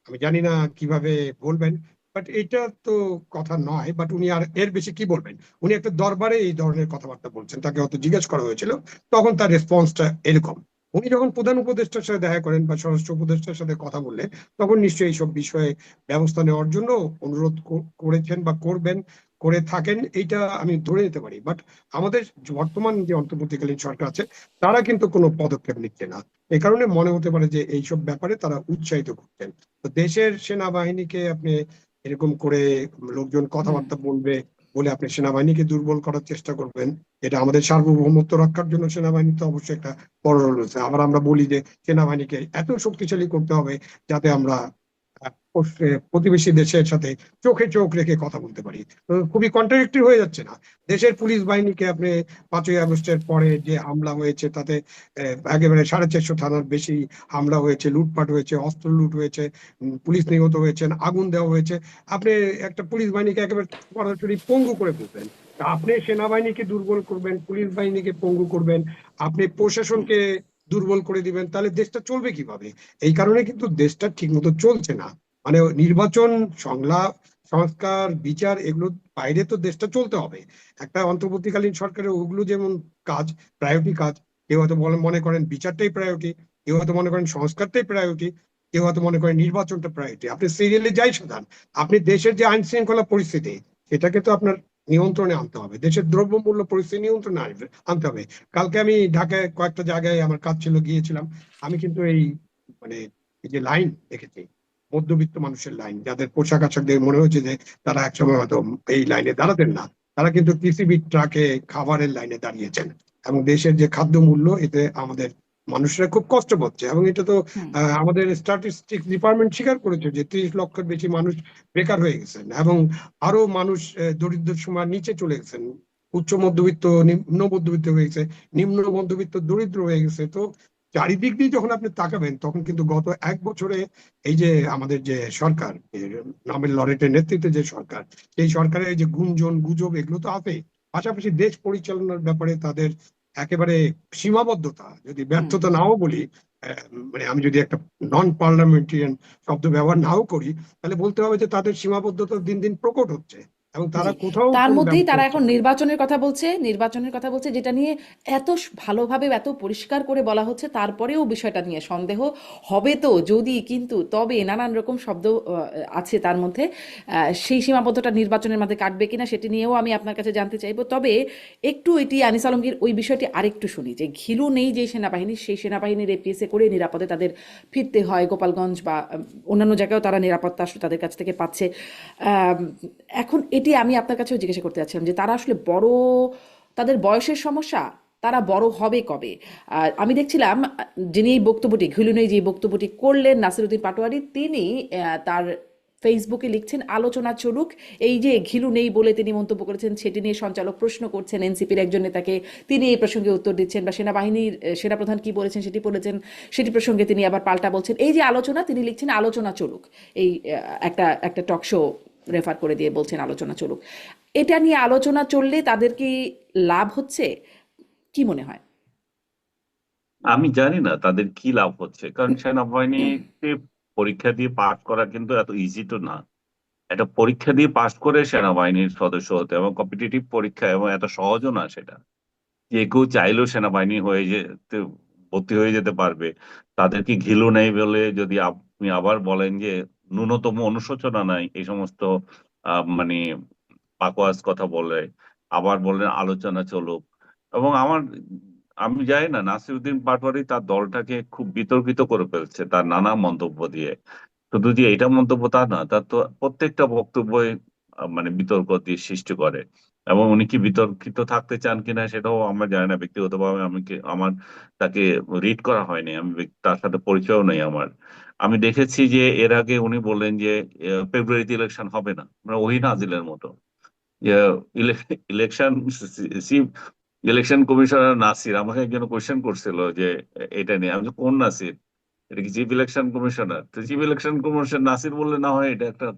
আমি জানি না কিভাবে বলবেন, বাট এটা তো কথা নয়। বাট উনি আর এর বেশি কি বলবেন? উনি একটা দরবারে এই ধরনের কথাবার্তা বলছেন, তাকে হয়তো জিজ্ঞেস করা হয়েছিল, তখন তার রেসপন্সটা এরকম। উনি যখন প্রধান উপদেষ্টার সাথে দেখা করেন বা স্বরাষ্ট্র উপদেষ্টার সাথে কথা বললে, তখন নিশ্চয়ই এইসব বিষয়ে ব্যবস্থা নেওয়ার জন্য অনুরোধ করেছেন বা করবেন, করে থাকেন, এইটা আমি ধরে নিতে পারি। বাট আমাদের বর্তমান যে অন্তর্বর্তীকালীন সরকার আছে, তারা কিন্তু কোনো পদক্ষেপ নিচ্ছে না। এই কারণে মনে হতে পারে যে এইসব ব্যাপারে তারা উৎসাহিত করছেন। তো দেশের সেনাবাহিনীকে আপনি এরকম করে লোকজন হুম। কথাবার্তা বলবে বলে আপনি সেনাবাহিনীকে দুর্বল করার চেষ্টা করবেন, এটা আমাদের সার্বভৌমত্ব রক্ষার জন্য সেনাবাহিনী তো অবশ্যই একটা বড় রোল রয়েছে। আবার আমরা বলি যে সেনাবাহিনীকে এত শক্তিশালী করতে হবে যাতে আমরা প্রতিবেশী দেশের সাথে চোখে চোখ রেখে কথা বলতে পারি। তো খুবই কন্ট্রাডিক্টরি হয়ে যাচ্ছে না? দেশের পুলিশ বাহিনীকে আপনি 5ই আগস্টের পরে যে হামলা হয়েছে তাতে একেবারে 450 থানার বেশি হামলা হয়েছে, লুটপাট হয়েছে, অস্ত্র লুট হয়েছে, পুলিশ নিহত হয়েছেন, আগুন দেওয়া হয়েছে, আপনি একটা পুলিশ বাহিনীকে একেবারে সরাসরি পঙ্গু করে ফেলবেন। তা আপনি সেনাবাহিনীকে দুর্বল করবেন, পুলিশ বাহিনীকে পঙ্গু করবেন, আপনি প্রশাসনকে দুর্বল করে দিবেন, তাহলে দেশটা চলবে কিভাবে? এই কারণে কিন্তু দেশটা ঠিক মতো চলছে না। মানে নির্বাচন, সংলাপ, সংস্কার, বিচার, এগুলোর বাইরে তো দেশটা চলতে হবে। একটা অন্তর্বর্তীকালীন সরকারের ওগুলো যেমন কাজ, প্রায়োরিটি কাজ, কেউ হয়তো মনে করেন বিচারটাই প্রায়োরিটি, কেউ হয়তো মনে করেন সংস্কারটাই প্রায়োরিটি, কেউ হয়তো মনে করেন নির্বাচনটা প্রায়োরিটি। আপনি সিরিয়ালে যাই সাধারণ, আপনি দেশের যে আইন শৃঙ্খলা পরিস্থিতি, সেটাকে তো আপনার নিয়ন্ত্রণে আনতে হবে, দেশের দ্রব্যমূল্য পরিস্থিতি নিয়ন্ত্রণে আনতে হবে। কালকে আমি ঢাকায় কয়েকটা জায়গায় আমার কাজ ছিল, গিয়েছিলাম। আমি কিন্তু এই মানে এই যে লাইন দেখেছি, মধ্যবিত্ত মানুষের লাইন, যাদের পোশাক আশাক দেখে মনে হচ্ছে যে তারা একসময় হয়তো এই লাইনে দাঁড়াতেন না, তারা কিন্তু টিসিবি ট্রাকে খাবারের লাইনে দাঁড়িয়েছেন। এবং দেশের যে খাদ্য মূল্য, এতে আমাদের মানুষরা খুব কষ্ট পাচ্ছে। এবং এটা তো হুম। আমাদের স্ট্যাটিস্টিক্স ডিপার্টমেন্ট স্বীকার করেছে যে 30 লক্ষের বেশি মানুষ বেকার হয়ে গেছেন, এবং আরো মানুষ দরিদ্র সীমার নিচে চলে গেছেন, উচ্চ মধ্যবিত্ত নিম্ন মধ্যবিত্ত হয়ে গেছে, নিম্ন মধ্যবিত্ত দরিদ্র হয়ে গেছে। তো চারিদিক দিয়ে যখন আপনি তাকাবেন, তখন কিন্তু গত 1 বছরে এই যে আমাদের যে সরকার, নামের লরেটের নেতৃত্বে যে সরকার, সেই সরকারের এই যে গুঞ্জন গুজব এগুলো তো আছে, পাশাপাশি দেশ পরিচালনার ব্যাপারে তাদের একেবারে সীমাবদ্ধতা, যদি হুম। ব্যর্থতা নাও বলি, মানে আমি যদি একটা নন পার্লামেন্টারিয়ান শব্দ ব্যবহার নাও করি, তাহলে বলতে হবে যে তাদের সীমাবদ্ধতা দিন দিন প্রকট হচ্ছে। এবং জি, তারা কোথাও তার কোনো মধ্যেই ব্যবস্থা তারা নিচ্ছে এখন না। নির্বাচনের কথা বলছে, যেটা নিয়ে এত ভালোভাবে এত পরিষ্কার করে বলা হচ্ছে, তারপরেও বিষয়টা নিয়ে সন্দেহ হবে তো, যদি, কিন্তু, তবে, নানান রকম শব্দ আছে তার মধ্যে। সেই সীমাবদ্ধতা নির্বাচনের মধ্যে কাটবে কিনা সেটি নিয়েও আমি আপনার কাছে জানতে চাইবো। তবে একটু এটি আনিস আলমগীর ওই বিষয়টি আরেকটু শুনি, যে ঘিলু নেই যে সেনাবাহিনী, সেই সেনাবাহিনীর এপিএসে করে নিরাপদে তাদের ফিরতে হয় গোপালগঞ্জ বা অন্যান্য জায়গায়ও তারা নিরাপত্তা আসলে তাদের কাছ থেকে পাচ্ছে। আম, এখন এটি আমি আপনার কাছেও জিজ্ঞাসা করতে চাচ্ছিলাম যে তারা আসলে বড়, তাদের বয়সের সমস্যা, তারা বড় হবে কবে? আর আমি দেখছিলাম যিনি এই বক্তব্যটি, ঘিলুনেই যে বক্তব্যটি করলেন নাসিরুদ্দিন পাটোয়ারি, তিনি তার ফেসবুকে লিখছেন আলোচনা চলুক। এই যে ঘিলু নেই বলে তিনি মন্তব্য করেছেন, সেটি নিয়ে সঞ্চালক প্রশ্ন করছেন এনসিপির একজন নেতাকে, তিনি এই প্রসঙ্গে উত্তর দিচ্ছেন, বা সেনাবাহিনীর সেনাপ্রধান কি বলেছেন সেটি বলেছেন, সেটি প্রসঙ্গে তিনি আবার পাল্টা বলছেন। এই যে আলোচনা, তিনি লিখছেন আলোচনা চলুক। এই একটা একটা টক শো রেফার করে দিয়ে বলছেন আলোচনা চলুক। এটা নিয়ে আলোচনা চললে তাদের কি লাভ হচ্ছে, কি মনে হয়? আমি জানি না তাদের কি লাভ হচ্ছে, কারণ সেনাবাহিনীতে পরীক্ষা দিয়ে পাশ করা কিন্তু এত ইজি তো না। একটা পরীক্ষা দিয়ে পাশ করে সেনাবাহিনীর সদস্য হতে এবং কম্পিটিটিভ পরীক্ষা, এবং এত সহজও না সেটা। যে কেউ চাইলেও সেনাবাহিনী হয়ে যেতে, ভর্তি হয়ে যেতে পারবে। তাদের কি ঘিলু নেই বলে যদি আপনি আবার বলেন যে ন্যূনতম অনুশোচনা নাই, এই সমস্ত মানে বাকওয়াজ কথা বলে, আবার বললেন আলোচনা চলুক। এবং আমি জানি না, নাসিরুদ্দিন পাটোয়ারি তার দলটাকে খুব বিতর্কিত করে ফেলছে তার নানা মন্তব্য দিয়ে। শুধু যে এটা মন্তব্য তা না, তার তো প্রত্যেকটা বক্তব্যই মানে বিতর্ক দিয়ে সৃষ্টি করে। এবং উনি কি বিতর্কিত থাকতে চান কিনা সেটাও আমরা জানি না। ব্যক্তিগতভাবে আমার তাকে রিড করা হয়নি, তার সাথে পরিচয়ও নেই আমার। আমি দেখেছি যে এর আগে উনি বললেন যে ফেব্রুয়ারিতে ইলেকশন হবে না, মানে ওহি নাজিলের মতো। Election chief election commissioner Nasir আমাকে একজন কোয়েশ্চেন করছিল যে এটা নিয়ে। আমি বলছি, কোন নাসির? এটা কি চিফ ইলেকশন কমিশনার? তো চিফ ইলেকশন কমিশনার নাসির বললে না হয় এটা একটা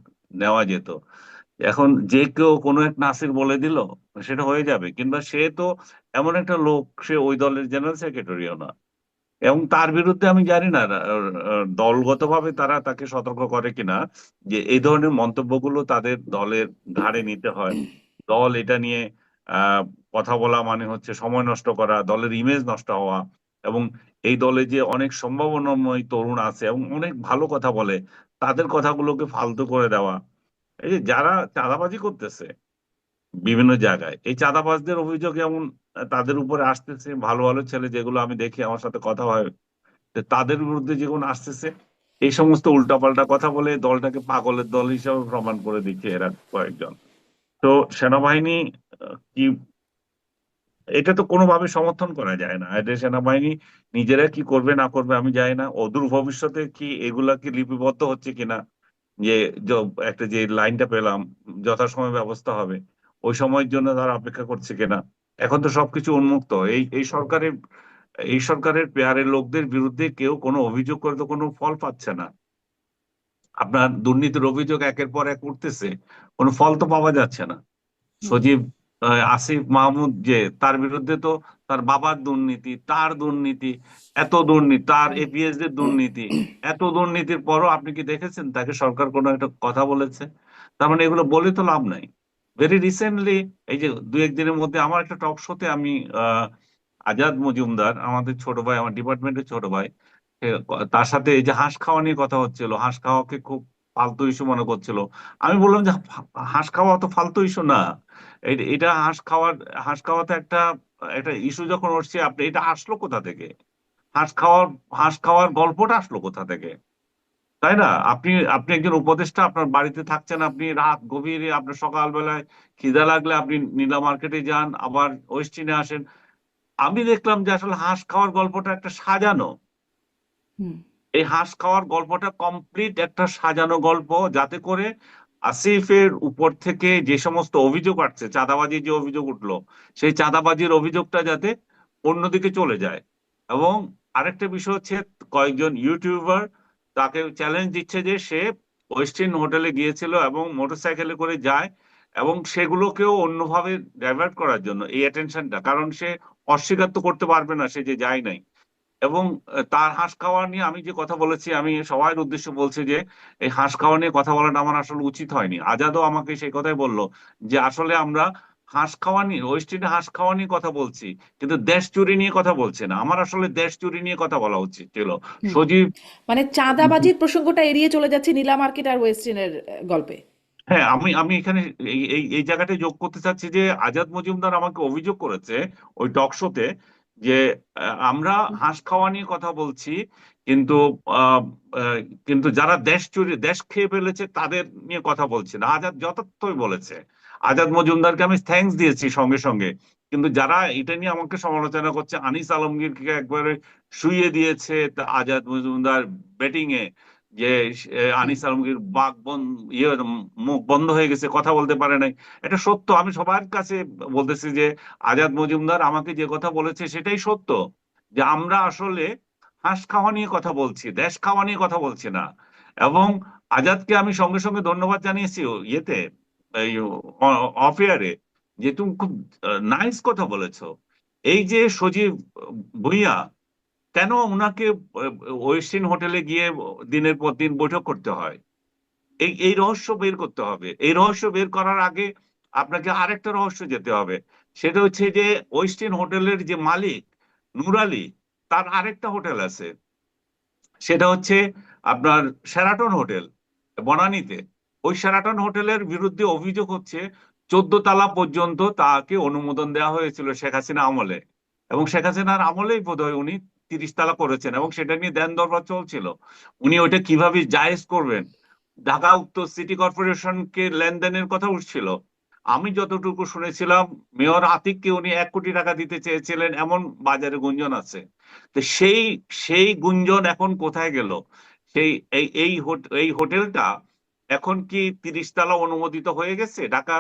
নেওয়া যেত। এখন যে কেউ কোনো এক নাসির বলে দিল সেটা হয়ে যাবে, কিংবা সে তো এমন একটা লোক, সে ওই দলের জেনারেল সেক্রেটারিও না। এবং তার বিরুদ্ধে আমি জানি না দলগতভাবে তারা তাকে সতর্ক করে কিনা যে এই ধরনের মন্তব্যগুলো তাদের দলের ঘাড়ে নিতে হয়। দল এটা নিয়ে আহ কথা বলা মানে হচ্ছে সময় নষ্ট করা, দলের ইমেজ নষ্ট হওয়া। এবং এই দলে যে অনেক সম্ভাবনাময় তরুণ আছে এবং অনেক ভালো কথা বলে, তাদের কথাগুলোকে ফালতু করে দেওয়া। এই যে যারা চাঁদাবাজি করতেছে বিভিন্ন জায়গায়, এই চাঁদাবাজদের অভিযোগ যেমন তাদের উপরে আসতেছে, ভালো ভালো ছেলে যেগুলো আমি দেখি, আমার সাথে কথা হয়, যে তাদের বিরুদ্ধে যেগুলো আসতেছে, এই সমস্ত উল্টাপাল্টা কথা বলে দলটাকে পাগলের দল হিসাবে প্রমাণ করে দিচ্ছে এরা কয়েকজন। তো সেনাবাহিনী কি, এটা তো কোনোভাবে সমর্থন করা যায় না। এটা সেনাবাহিনী নিজেরা কি করবে না করবে আমি জানি না। অদূর ভবিষ্যতে কি এগুলা কি লিপিবদ্ধ হচ্ছে কিনা, যে একটা যে লাইনটা পেলাম, যথাসময়ে ব্যবস্থা হবে, ওই সময়ের জন্য তারা অপেক্ষা করছে কিনা। এখন তো সবকিছু উন্মুক্ত। এই সরকারের পেয়ারের লোকদের বিরুদ্ধে কেউ কোনো অভিযোগ করে তো কোনো ফল পাচ্ছে না। আপনার দুর্নীতির অভিযোগ একের পর এক উঠতেছে, কোনো ফল তো পাওয়া যাচ্ছে না। হুম। সজীব আসিফ মাহমুদ, যে তার বিরুদ্ধে তো তার বাবার দুর্নীতি, তার দুর্নীতি, এত দুর্নীতি, তার এপিএস দের দুর্নীতি, এত দুর্নীতির পরও আপনি কি দেখেছেন তাকে সরকার কোনো একটা কথা বলেছে? তার মানে এগুলো বলে তো লাভ নাই। ভেরি রিসেন্টলি, এই যে দু একদিনের মধ্যে আমার একটা টক শোতে আমি আহ আজাদ মজুমদার, আমাদের ছোট ভাই, আমার ডিপার্টমেন্টের ছোট ভাই, তার সাথে এই যে হাঁস খাওয়া নিয়ে কথা হচ্ছিল, হাঁস খাওয়াকে খুব ফালতু ইস্যু মনে করছিল। আমি বললাম যে হাঁস খাওয়া তো ফালতু ইস্যু না। এটা হাঁস খাওয়াতে একটা একটা ইস্যু যখন উঠছে, আপনি এটা আসলো কোথা থেকে? হাঁস খাওয়ার হাঁস খাওয়ার গল্পটা আসলো কোথা থেকে? তাই না? আপনি আপনি একজন উপদেষ্টা, আপনার বাড়িতে থাকছেন, আপনি রাত গভীরে, আপনার সকালবেলায় খিদা লাগলে আপনি নীলা মার্কেটে যান, আবার ওয়েস্টিনে আসেন। আমি দেখলাম যে আসলে হাঁস খাওয়ার গল্পটা একটা সাজানো। হুম। এই হাঁস খাওয়ার গল্পটা কমপ্লিট একটা সাজানো গল্প, যাতে করে আসিফের উপর থেকে যে সমস্ত অভিযোগ আসছে, চাঁদাবাজির যে অভিযোগ উঠলো, সেই চাঁদাবাজির অভিযোগটা যাতে অন্যদিকে চলে যায়। এবং আরেকটা বিষয় হচ্ছে, কয়েকজন ইউটিউবার তাকে চ্যালেঞ্জ দিচ্ছে যে সে ওয়েস্টিন হোটেলে গিয়েছিল এবং মোটরসাইকেলে করে যায়, এবং সেগুলোকেও অন্যভাবে ডাইভার্ট করার জন্য এই অ্যাটেনশনটা, কারণ সে অস্বীকার তো করতে পারবে না সে যে যায় নাই। এবং তার হাঁস খাওয়া নিয়ে আমি যে কথা বলেছি, আমি সবার উদ্দেশ্যে বলছি যে এই হাঁস খাওয়া নিয়ে কথা বলাটা আমার আসলে উচিত হয়নি। আজাদও আমাকে সেই কথাই বললো যে আসলে আমরা হাঁস খাওয়া নিয়ে, ওয়েস্ট ইন্ডিজ হাঁস খাওয়া নিয়ে কথা বলছি, কিন্তু দেশ চুরি নিয়ে কথা বলছে না। আমার আসলে দেশ চুরি নিয়ে কথা বলা উচিত ছিল। হুম। সজীব, মানে চাঁদাবাজির প্রসঙ্গটা এড়িয়ে চলে যাচ্ছে নীলা মার্কেট আর ওয়েস্টিনের গল্পে। হ্যাঁ, আমি আমি এখানে এই এই এই জায়গাটায় যোগ করতে চাচ্ছি যে আজাদ মজুমদার আমাকে অভিযোগ করেছে ওই টক শোতে যে আমরা হাঁস খাওয়া নিয়ে কথা বলছি, কিন্তু আহ, আহ, কিন্তু যারা দেশ চুরি, দেশ খেয়ে ফেলেছে তাদের নিয়ে কথা বলছি না। আজাদ যথার্থই বলেছে। আজাদ মজুমদারকে আমি থ্যাঙ্কস দিয়েছি সঙ্গে সঙ্গে, কিন্তু যারা এটা নিয়ে আমাকে সমালোচনা করছে, আনিস আলমগীরকে একবারে শুইয়ে দিয়েছে তা আজাদ মজুমদার ব্যাটিং এ, যে হুম। আনিস আলমগীর বাক বন্ধ, মুখ বন্ধ হয়ে গেছে, কথা বলতে পারে নাই। এটা সত্য। আমি সবার কাছে বলতেছি যে আজাদ মজুমদার আমাকে যে কথা বলেছে সেটাই সত্য, যে আমরা আসলে হাঁস খাওয়া নিয়ে কথা বলছি, দেশ খাওয়া নিয়ে কথা বলছি না। এবং আজাদকে আমি সঙ্গে সঙ্গে ধন্যবাদ জানিয়েছি ইয়েতে, এই অফ এয়ারে, যে তুমি খুব নাইস কথা বলেছো। এই যে সজীব ভুঁইয়া, কেন ওনাকে ওয়েস্টিন হোটেলে গিয়ে দিনের পর দিন বৈঠক করতে হয়? এই এই রহস্য বের করতে হবে। এই রহস্য বের করার আগে আপনাকে আরেকটা রহস্য যেতে হবে। সেটা হচ্ছে যে ওয়েস্টিন হোটেলের যে মালিক নূর আলী, তার আরেকটা হোটেল আছে, সেটা হচ্ছে আপনার শেরাটন হোটেল বনানীতে। ওই শেরাটন হোটেলের বিরুদ্ধে অভিযোগ হচ্ছে 14 তলা পর্যন্ত তাকে অনুমোদন দেওয়া হয়েছিল শেখ হাসিনা আমলে, এবং শেখ হাসিনার আমলেই বোধহয় উনি 30 তলা করেছেন, এবং সেটা নিয়ে দেন দরবার চলছিল। উনি ওইটা কিভাবে জায়েজ করবেন? ঢাকা উত্তর সিটি কর্পোরেশনকে লেনদেনের কথা উঠছিল। আমি যতটুকু শুনেছিলাম মেয়র আতিককে উনি 1 কোটি টাকা দিতে চেয়েছিলেন, এমন বাজারে গুঞ্জন আছে। তো সেই সেই গুঞ্জন এখন কোথায় গেল? সেই এই হোটেলটা এখন কি 30 তলা অনুমোদিত হয়ে গেছে? ঢাকা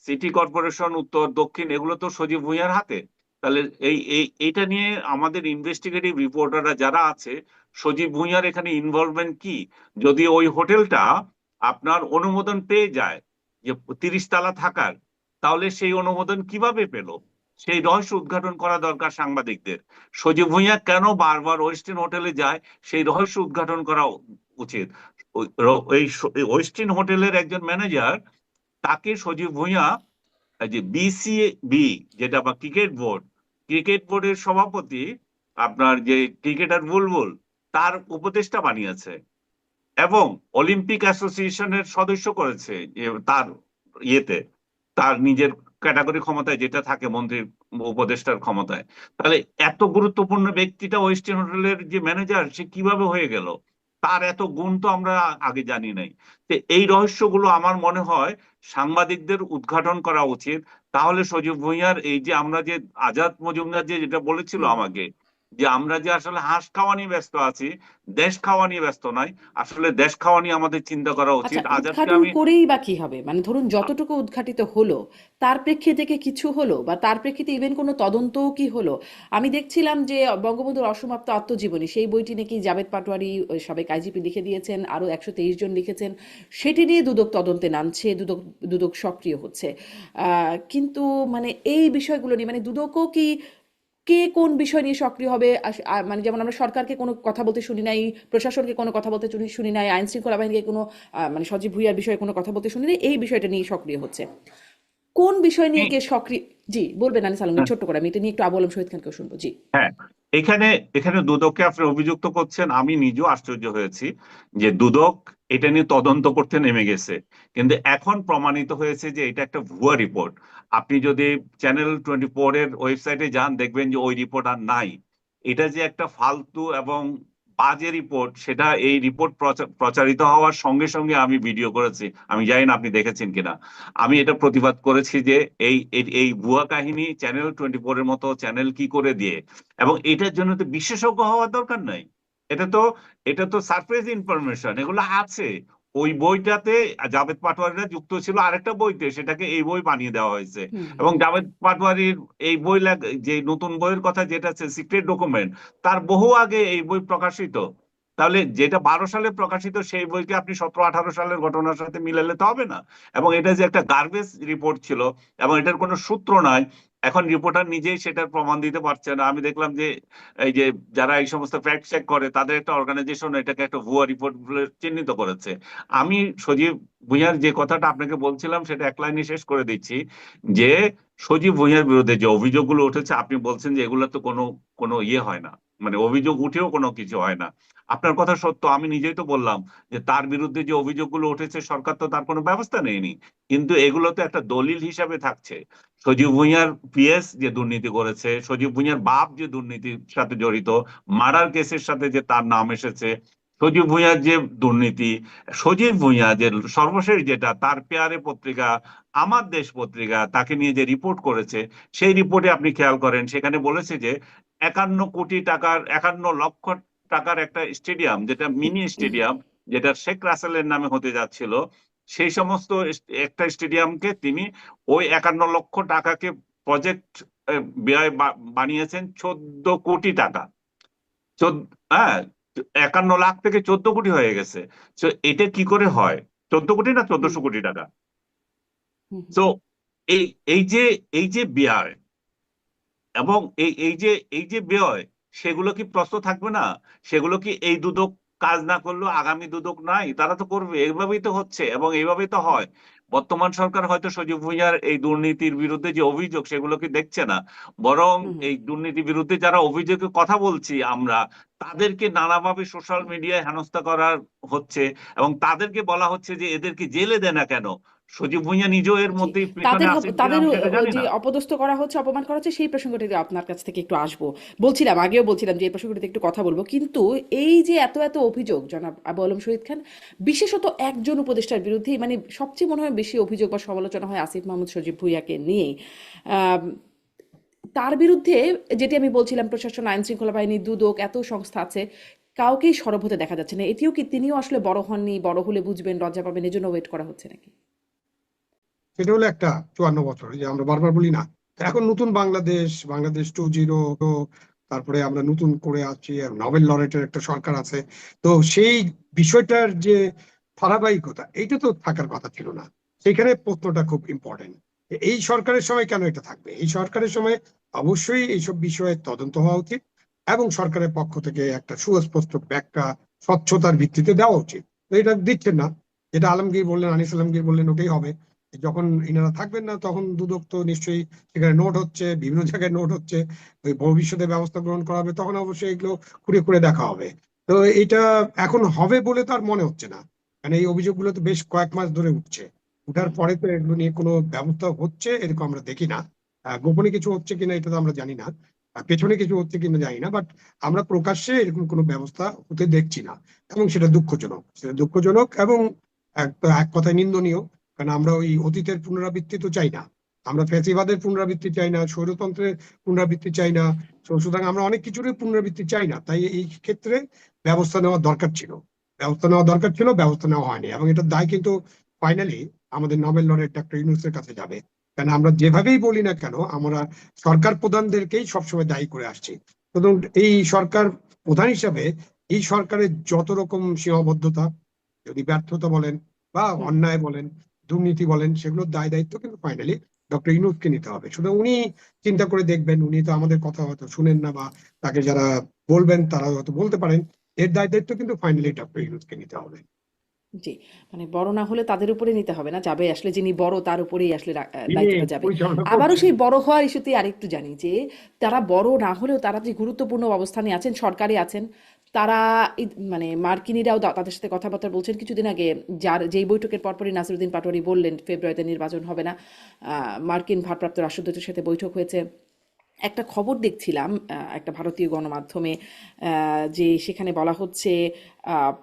সিটি কর্পোরেশন, উত্তর দক্ষিণ, এগুলো তো সজীব ভুঁইয়ার হাতে। তাহলে এইটা নিয়ে আমাদের ইনভেস্টিগেটিভ রিপোর্টাররা যারা আছে, সজীব ভুঁইয়ার এখানে ইনভলভমেন্ট কি? যদি ওই হোটেলটা আপনার অনুমোদন পেয়ে যায় যে 30 তলা থাকার, তাহলে সেই অনুমোদন কিভাবে পেল? সেই রহস্য উদ্ঘাটন করা দরকার সাংবাদিকদের। সজীব ভুঁইয়া কেন বারবার ওয়েস্টিন হোটেলে যায়, সেই রহস্য উদ্ঘাটন করা উচিত। এই ওয়েস্টিন হোটেলের একজন ম্যানেজার, তাকে সজীব ভুঁইয়া যে বিসিবি, যেটা বা ক্রিকেট বোর্ডের সভাপতি, আপনার যে ক্রিকেটার বুলবুল, তার উপদেষ্টা বানিয়েছে, এবং অলিম্পিক অ্যাসোসিয়েশনের সদস্য করেছে তার ইয়েতে, তার নিজের ক্যাটাগরি ক্ষমতায় যেটা থাকে মন্ত্রীর উপদেষ্টার ক্ষমতায়। তাহলে এত গুরুত্বপূর্ণ ব্যক্তিটা ওয়েস্টার্ন হোটেলের যে ম্যানেজার, সে কিভাবে হয়ে গেল? তার এত গুণ তো আমরা আগে জানি নাই। তো এই রহস্যগুলো আমার মনে হয় সাংবাদিকদের উদ্ঘাটন করা উচিত। তাহলে সজীব ভুঁইয়ার এই যে আমরা যে আজাদ মজুমদার যে যেটা বলেছিল হুম। আমাকে, যে আমরা যে আসলে হাঁস খাওয়া নিয়ে ব্যস্ত আছি, দেশ খাওয়া নিয়ে ব্যস্ত নাই। আসলে দেশ খাওয়া নিয়ে আমাদের চিন্তা করা আচ্ছা, উচিত। আজাদকে উদ্ঘাটন আমি করেই বা কি হবে? মানে ধরুন যতটুকু উদ্ঘাটিত হলো তার প্রেক্ষিতে কি কিছু হলো, বা তার প্রেক্ষিতে ইভেন কোনো তদন্তও কি হলো? আমি দেখছিলাম যে বঙ্গবন্ধুর অসমাপ্ত আত্মজীবনী, সেই বইটি নাকি জাভেদ পাটোয়ারি, ওই সাবেক আইজিপি, লিখে দিয়েছেন, আরও 123 জন লিখেছেন। সেটি নিয়ে দুদক তদন্তে নামছে, দুদক দুদক সক্রিয় হচ্ছে। কিন্তু মানে এই বিষয়গুলো নিয়ে, মানে দুদকও কি, কে কোন বিষয় নিয়ে সক্রিয় হবে? মানে যেমন আমরা সরকারকে কোনো কথা বলতে শুনি নাই, প্রশাসনকে কোনো কথা বলতে শুনি নাই, আইন শৃঙ্খলা বাহিনীকে কোনো মানে সজীব ভুঁইয়ার বিষয়ে কোনো কথা বলতে শুনি নাই, এই বিষয়টা নিয়ে সক্রিয় হচ্ছে। কোন বিষয় নিয়ে কে সক্রিয়? জি বলবেন আনিস আলমগীর, ছোট্ট করে। আমি এটা নিয়ে একটু আবু আলম শহীদ খানকেও শুনবো। জি। হ্যাঁ, এখানে এখানে দুদককে আপনি অভিযুক্ত করছেন, আমি নিজেও আশ্চর্য হয়েছি যে দুদক এটা নিয়ে তদন্ত করতে নেমে গেছে, কিন্তু এখন প্রমাণিত হয়েছে যে এটা একটা ভুয়া রিপোর্ট। আপনি যদি চ্যানেল 24 এর ওয়েবসাইটে যান, দেখবেন যে ওই রিপোর্ট আর নাই। এটা যে একটা ফালতু এবং বাজে রিপোর্ট, সেটা এই রিপোর্ট প্রচারিত হওয়ার সঙ্গে সঙ্গে আমি ভিডিও করেছি। আমি জানি না আপনি দেখেছেন কিনা। আমি এটা প্রতিবাদ করেছি যে এই এই এই ভুয়া কাহিনী চ্যানেল 24 এর মতো চ্যানেল কি করে দিয়ে, এবং এটার জন্য তো বিশেষজ্ঞ হওয়ার দরকার নাই। এটা তো এটা তো সারপ্রাইজ ইনফরমেশন, এগুলো আছে ওই বইটাতে। জাভেদ পাটোয়ারিরা যুক্ত ছিল আরেকটা বইতে, সেটাকে এই বই বানিয়ে দেওয়া হয়েছে। হুম। এবং জাভেদ পাটোয়ারির এই বই যে নতুন বইয়ের কথা যেটা আছে সিক্রেট ডকুমেন্ট, তার বহু আগে এই বই প্রকাশিত। তাহলে যেটা 12 সালে প্রকাশিত সেই বইকে আপনি 17-18 সালের ঘটনার সাথে মিলালে তো হবে না। এবং এটা যে একটা গার্বেজ রিপোর্ট ছিল এবং এটার কোনো সূত্র নাই, এখন রিপোর্টার নিজেই সেটার প্রমাণ দিতে পারছে না। আমি দেখলাম যে এই যে যারা এই সমস্ত ফ্যাক্ট চেক করে তাদের একটা অর্গানাইজেশন এটাকে একটা ভুয়া রিপোর্ট বলে চিহ্নিত করেছে। আমি সজীব ভুঁইয়ার যে কথাটা আপনাকে বলছিলাম সেটা এক লাইনে শেষ করে দিচ্ছি, যে সজীব ভুঁইয়ার বিরুদ্ধে যে অভিযোগগুলো উঠেছে, আপনি বলছেন যে এগুলো তো কোনো কোনো ইয়ে হয় না, মানে অভিযোগ উঠেও কোনো কিছু হয় না। আপনার কথা সত্য, আমি নিজেই তো বললাম যে তার বিরুদ্ধে যে অভিযোগগুলো উঠেছে সরকার তো তার কোনো ব্যবস্থা নেয়নি, কিন্তু এগুলো তো একটা দলিল হিসাবে থাকছে। সজীব ভুঁইয়ার পিএস যে দুর্নীতি করেছে, সজীব ভুঁইয়ার বাপ যে দুর্নীতির সাথে জড়িত, মার্ডার কেসের সাথে যে তার নাম এসেছে, সজীব ভুঁইয়ার যে দুর্নীতি, সজীব ভুঁইয়া যে সর্বশেষ যেটা তার পেয়ারে পত্রিকা আমার দেশ পত্রিকা তাকে নিয়ে যে রিপোর্ট করেছে, সেই রিপোর্টে আপনি খেয়াল করেন সেখানে বলেছে যে 51 লক্ষ টাকার একটা স্টেডিয়াম, যেটা মিনি স্টেডিয়াম, যেটা শেখ রাসেলের নামে হতে যাচ্ছিল, সেই সমস্ত একটা স্টেডিয়ামকে তিনি ওই 51 লক্ষ টাকাকে প্রজেক্ট ব্যয় বানিয়েছেন 14 কোটি টাকা। হ্যাঁ, 51 লাখ থেকে 14 কোটি হয়ে গেছে। তো এটা কি করে হয়? 14 কোটি না 1400 কোটি টাকা। হুম, তো এই এই যে এই যে ব্যয় এবং এই যে ব্যয়, সেগুলো কি প্রশ্ন থাকবে না? সেগুলো কি এই দুদক কাজ না করলেও আগামী দুদক নাই, তারা তো করবে। এইভাবেই তো হচ্ছে এবং এইভাবেই তো হয়। বর্তমান সরকার হয়তো সজীব ভুঁইয়ার এই দুর্নীতির বিরুদ্ধে যে অভিযোগ সেগুলো কি দেখছে না, বরং হুম, এই দুর্নীতির বিরুদ্ধে যারা অভিযোগের কথা বলছি আমরা, তাদেরকে নানাভাবে সোশ্যাল মিডিয়ায় হেনস্থা করা হচ্ছে এবং তাদেরকে বলা হচ্ছে যে এদেরকে জেলে দেয় না কেন। সজীব ভুঁইয়া নিজেও এর জি, মধ্যে পিছনে আছে কিনা তাদের আমি সেটা জানি যে না। অপদস্থ করা হচ্ছে, অপমান করা হচ্ছে, সেই প্রসঙ্গটিতে আপনার কাছ থেকে একটু আসবো। আগেও বলছিলাম যে এই প্রসঙ্গটিতে একটু কথা বলবো, কিন্তু এই যে এত এত অভিযোগ জনাব আবু আলম শহীদ খান, বিশেষত একজন উপদেষ্টার বিরুদ্ধে, মানে সবচেয়ে মনে হয় বেশি অভিযোগ বা সমালোচনা হয় আসিফ মাহমুদ সজীব ভুঁইয়াকে নিয়েই। আম, তার বিরুদ্ধে, যেটি আমি বলছিলাম, প্রশাসন, আইন শৃঙ্খলা বাহিনী, দুদক, এত সংস্থা আছে, কাউকেই সরব হতে দেখা যাচ্ছে না। এটিও কি তিনিও আসলে বড় হননি, বড় হলে বুঝবেন, লজ্জা পাবেন, এজন্য ওয়েট করা হচ্ছে নাকি? সেটা হলো একটা 54 বছর, যে আমরা বারবার বলি না, এখন নতুন বাংলাদেশ, বাংলাদেশ 2.0, তারপরে আমরা নতুন করে আছি, নোবেল লরেটের একটা সরকার আছে। তো সেই বিষয়টার যে ধারাবাহিকতা, এইটা তো থাকার কথা ছিল না। সেখানে প্রশ্নটা খুব ইম্পর্টেন্ট, এই সরকারের সময় কেন এটা থাকবে? এই সরকারের সময় অবশ্যই এইসব বিষয়ে তদন্ত হওয়া উচিত এবং সরকারের পক্ষ থেকে একটা সুস্পষ্ট ব্যাখ্যা স্বচ্ছতার ভিত্তিতে দেওয়া উচিত। তো এটা দিচ্ছেন না। যেটা আলমগীর বললেন, আনিস আলমগীর বললেন, ওটাই হবে। যখন ইনারা থাকবেন না তখন দুদক তো নিশ্চয়ই, সেখানে নোট হচ্ছে, বিভিন্ন জায়গায় নোট হচ্ছে, ওই ভবিষ্যতে ব্যবস্থা গ্রহণ করা হবে, তখন অবশ্যই এগুলো খুঁড়ে খুঁড়ে দেখা হবে। তো এটা এখন হবে বলে তো আর মনে হচ্ছে না, কারণ এই অভিযোগগুলো তো বেশ কয়েক মাস ধরে উঠছে। উঠার হুম, পরে তো এগুলো নিয়ে কোনো ব্যবস্থা হচ্ছে এরকম আমরা দেখি না। গোপনে কিছু হচ্ছে কিনা এটা তো আমরা জানি না, পেছনে কিছু হচ্ছে কিনা জানি না, বাট আমরা প্রকাশ্যে এরকম কোনো ব্যবস্থা হতে দেখছি না। এবং সেটা দুঃখজনক এবং এক কথায় নিন্দনীয়। কারণ আমরা ওই অতীতের পুনরাবৃত্তি তো চাই না, আমরা ফ্যাসিবাদের পুনরাবৃত্তি চাই না, স্বৈরতন্ত্রের পুনরাবৃত্তি চাই না। সুতরাং আমরা অনেক কিছুরই পুনরাবৃত্তি চাই না। তাই এই ক্ষেত্রে ব্যবস্থা নেওয়া দরকার ছিল, ব্যবস্থা নেওয়া হয়নি, এবং এটার দায় কিন্তু ফাইনালি আমাদের নোবেল লরেট ডক্টর ইউনূসের কাছে যাবে। কারণ আমরা যেভাবেই বলি না কেন, আমরা সরকার প্রধানদেরকেই সবসময় দায়ী করে আসছি। সুতরাং এই সরকার প্রধান হিসাবে এই সরকারের যত রকম সীমাবদ্ধতা, যদি ব্যর্থতা বলেন বা হুম। অন্যায় বলেন, দুর্নীতি বলেন, সেগুলোর দায় দায়িত্ব কিন্তু ফাইনালি ডক্টর ইউনূসকে নিতে হবে। শুধু উনি চিন্তা করে দেখবেন, উনি তো আমাদের কথা হয়তো শুনেন না, বা তাকে যারা বলবেন তারা হয়তো বলতে পারেন, এর দায় দায়িত্ব কিন্তু ফাইনালি ডক্টর ইউনূসকে নিতে হবে। জি, মানে বড় না হলে তাদের উপরে নিতে হবে না, যাবে আসলে যিনি বড় তার উপরেই আসলে তিনি দায়িত্বটা যাবে। পরিচালনা আবারও করছেন। সেই বড় হওয়ার ইস্যুতে আরেকটু জানি যে তারা বড় না হলেও তারা যে গুরুত্বপূর্ণ অবস্থানে আছেন, সরকারে আছেন, তারা মানে মার্কিনিরাও তাদের সাথে কথাবার্তা বলছেন। কিছুদিন আগে যেই বৈঠকের পরপরই নাসিরুদ্দিন পাটোয়ারি বললেন ফেব্রুয়ারিতে নির্বাচন হবে না, মার্কিন ভারপ্রাপ্ত রাষ্ট্রদূতের সাথে বৈঠক হয়েছে। একটা খবর দেখছিলাম একটা ভারতীয় গণমাধ্যমে, যে সেখানে বলা হচ্ছে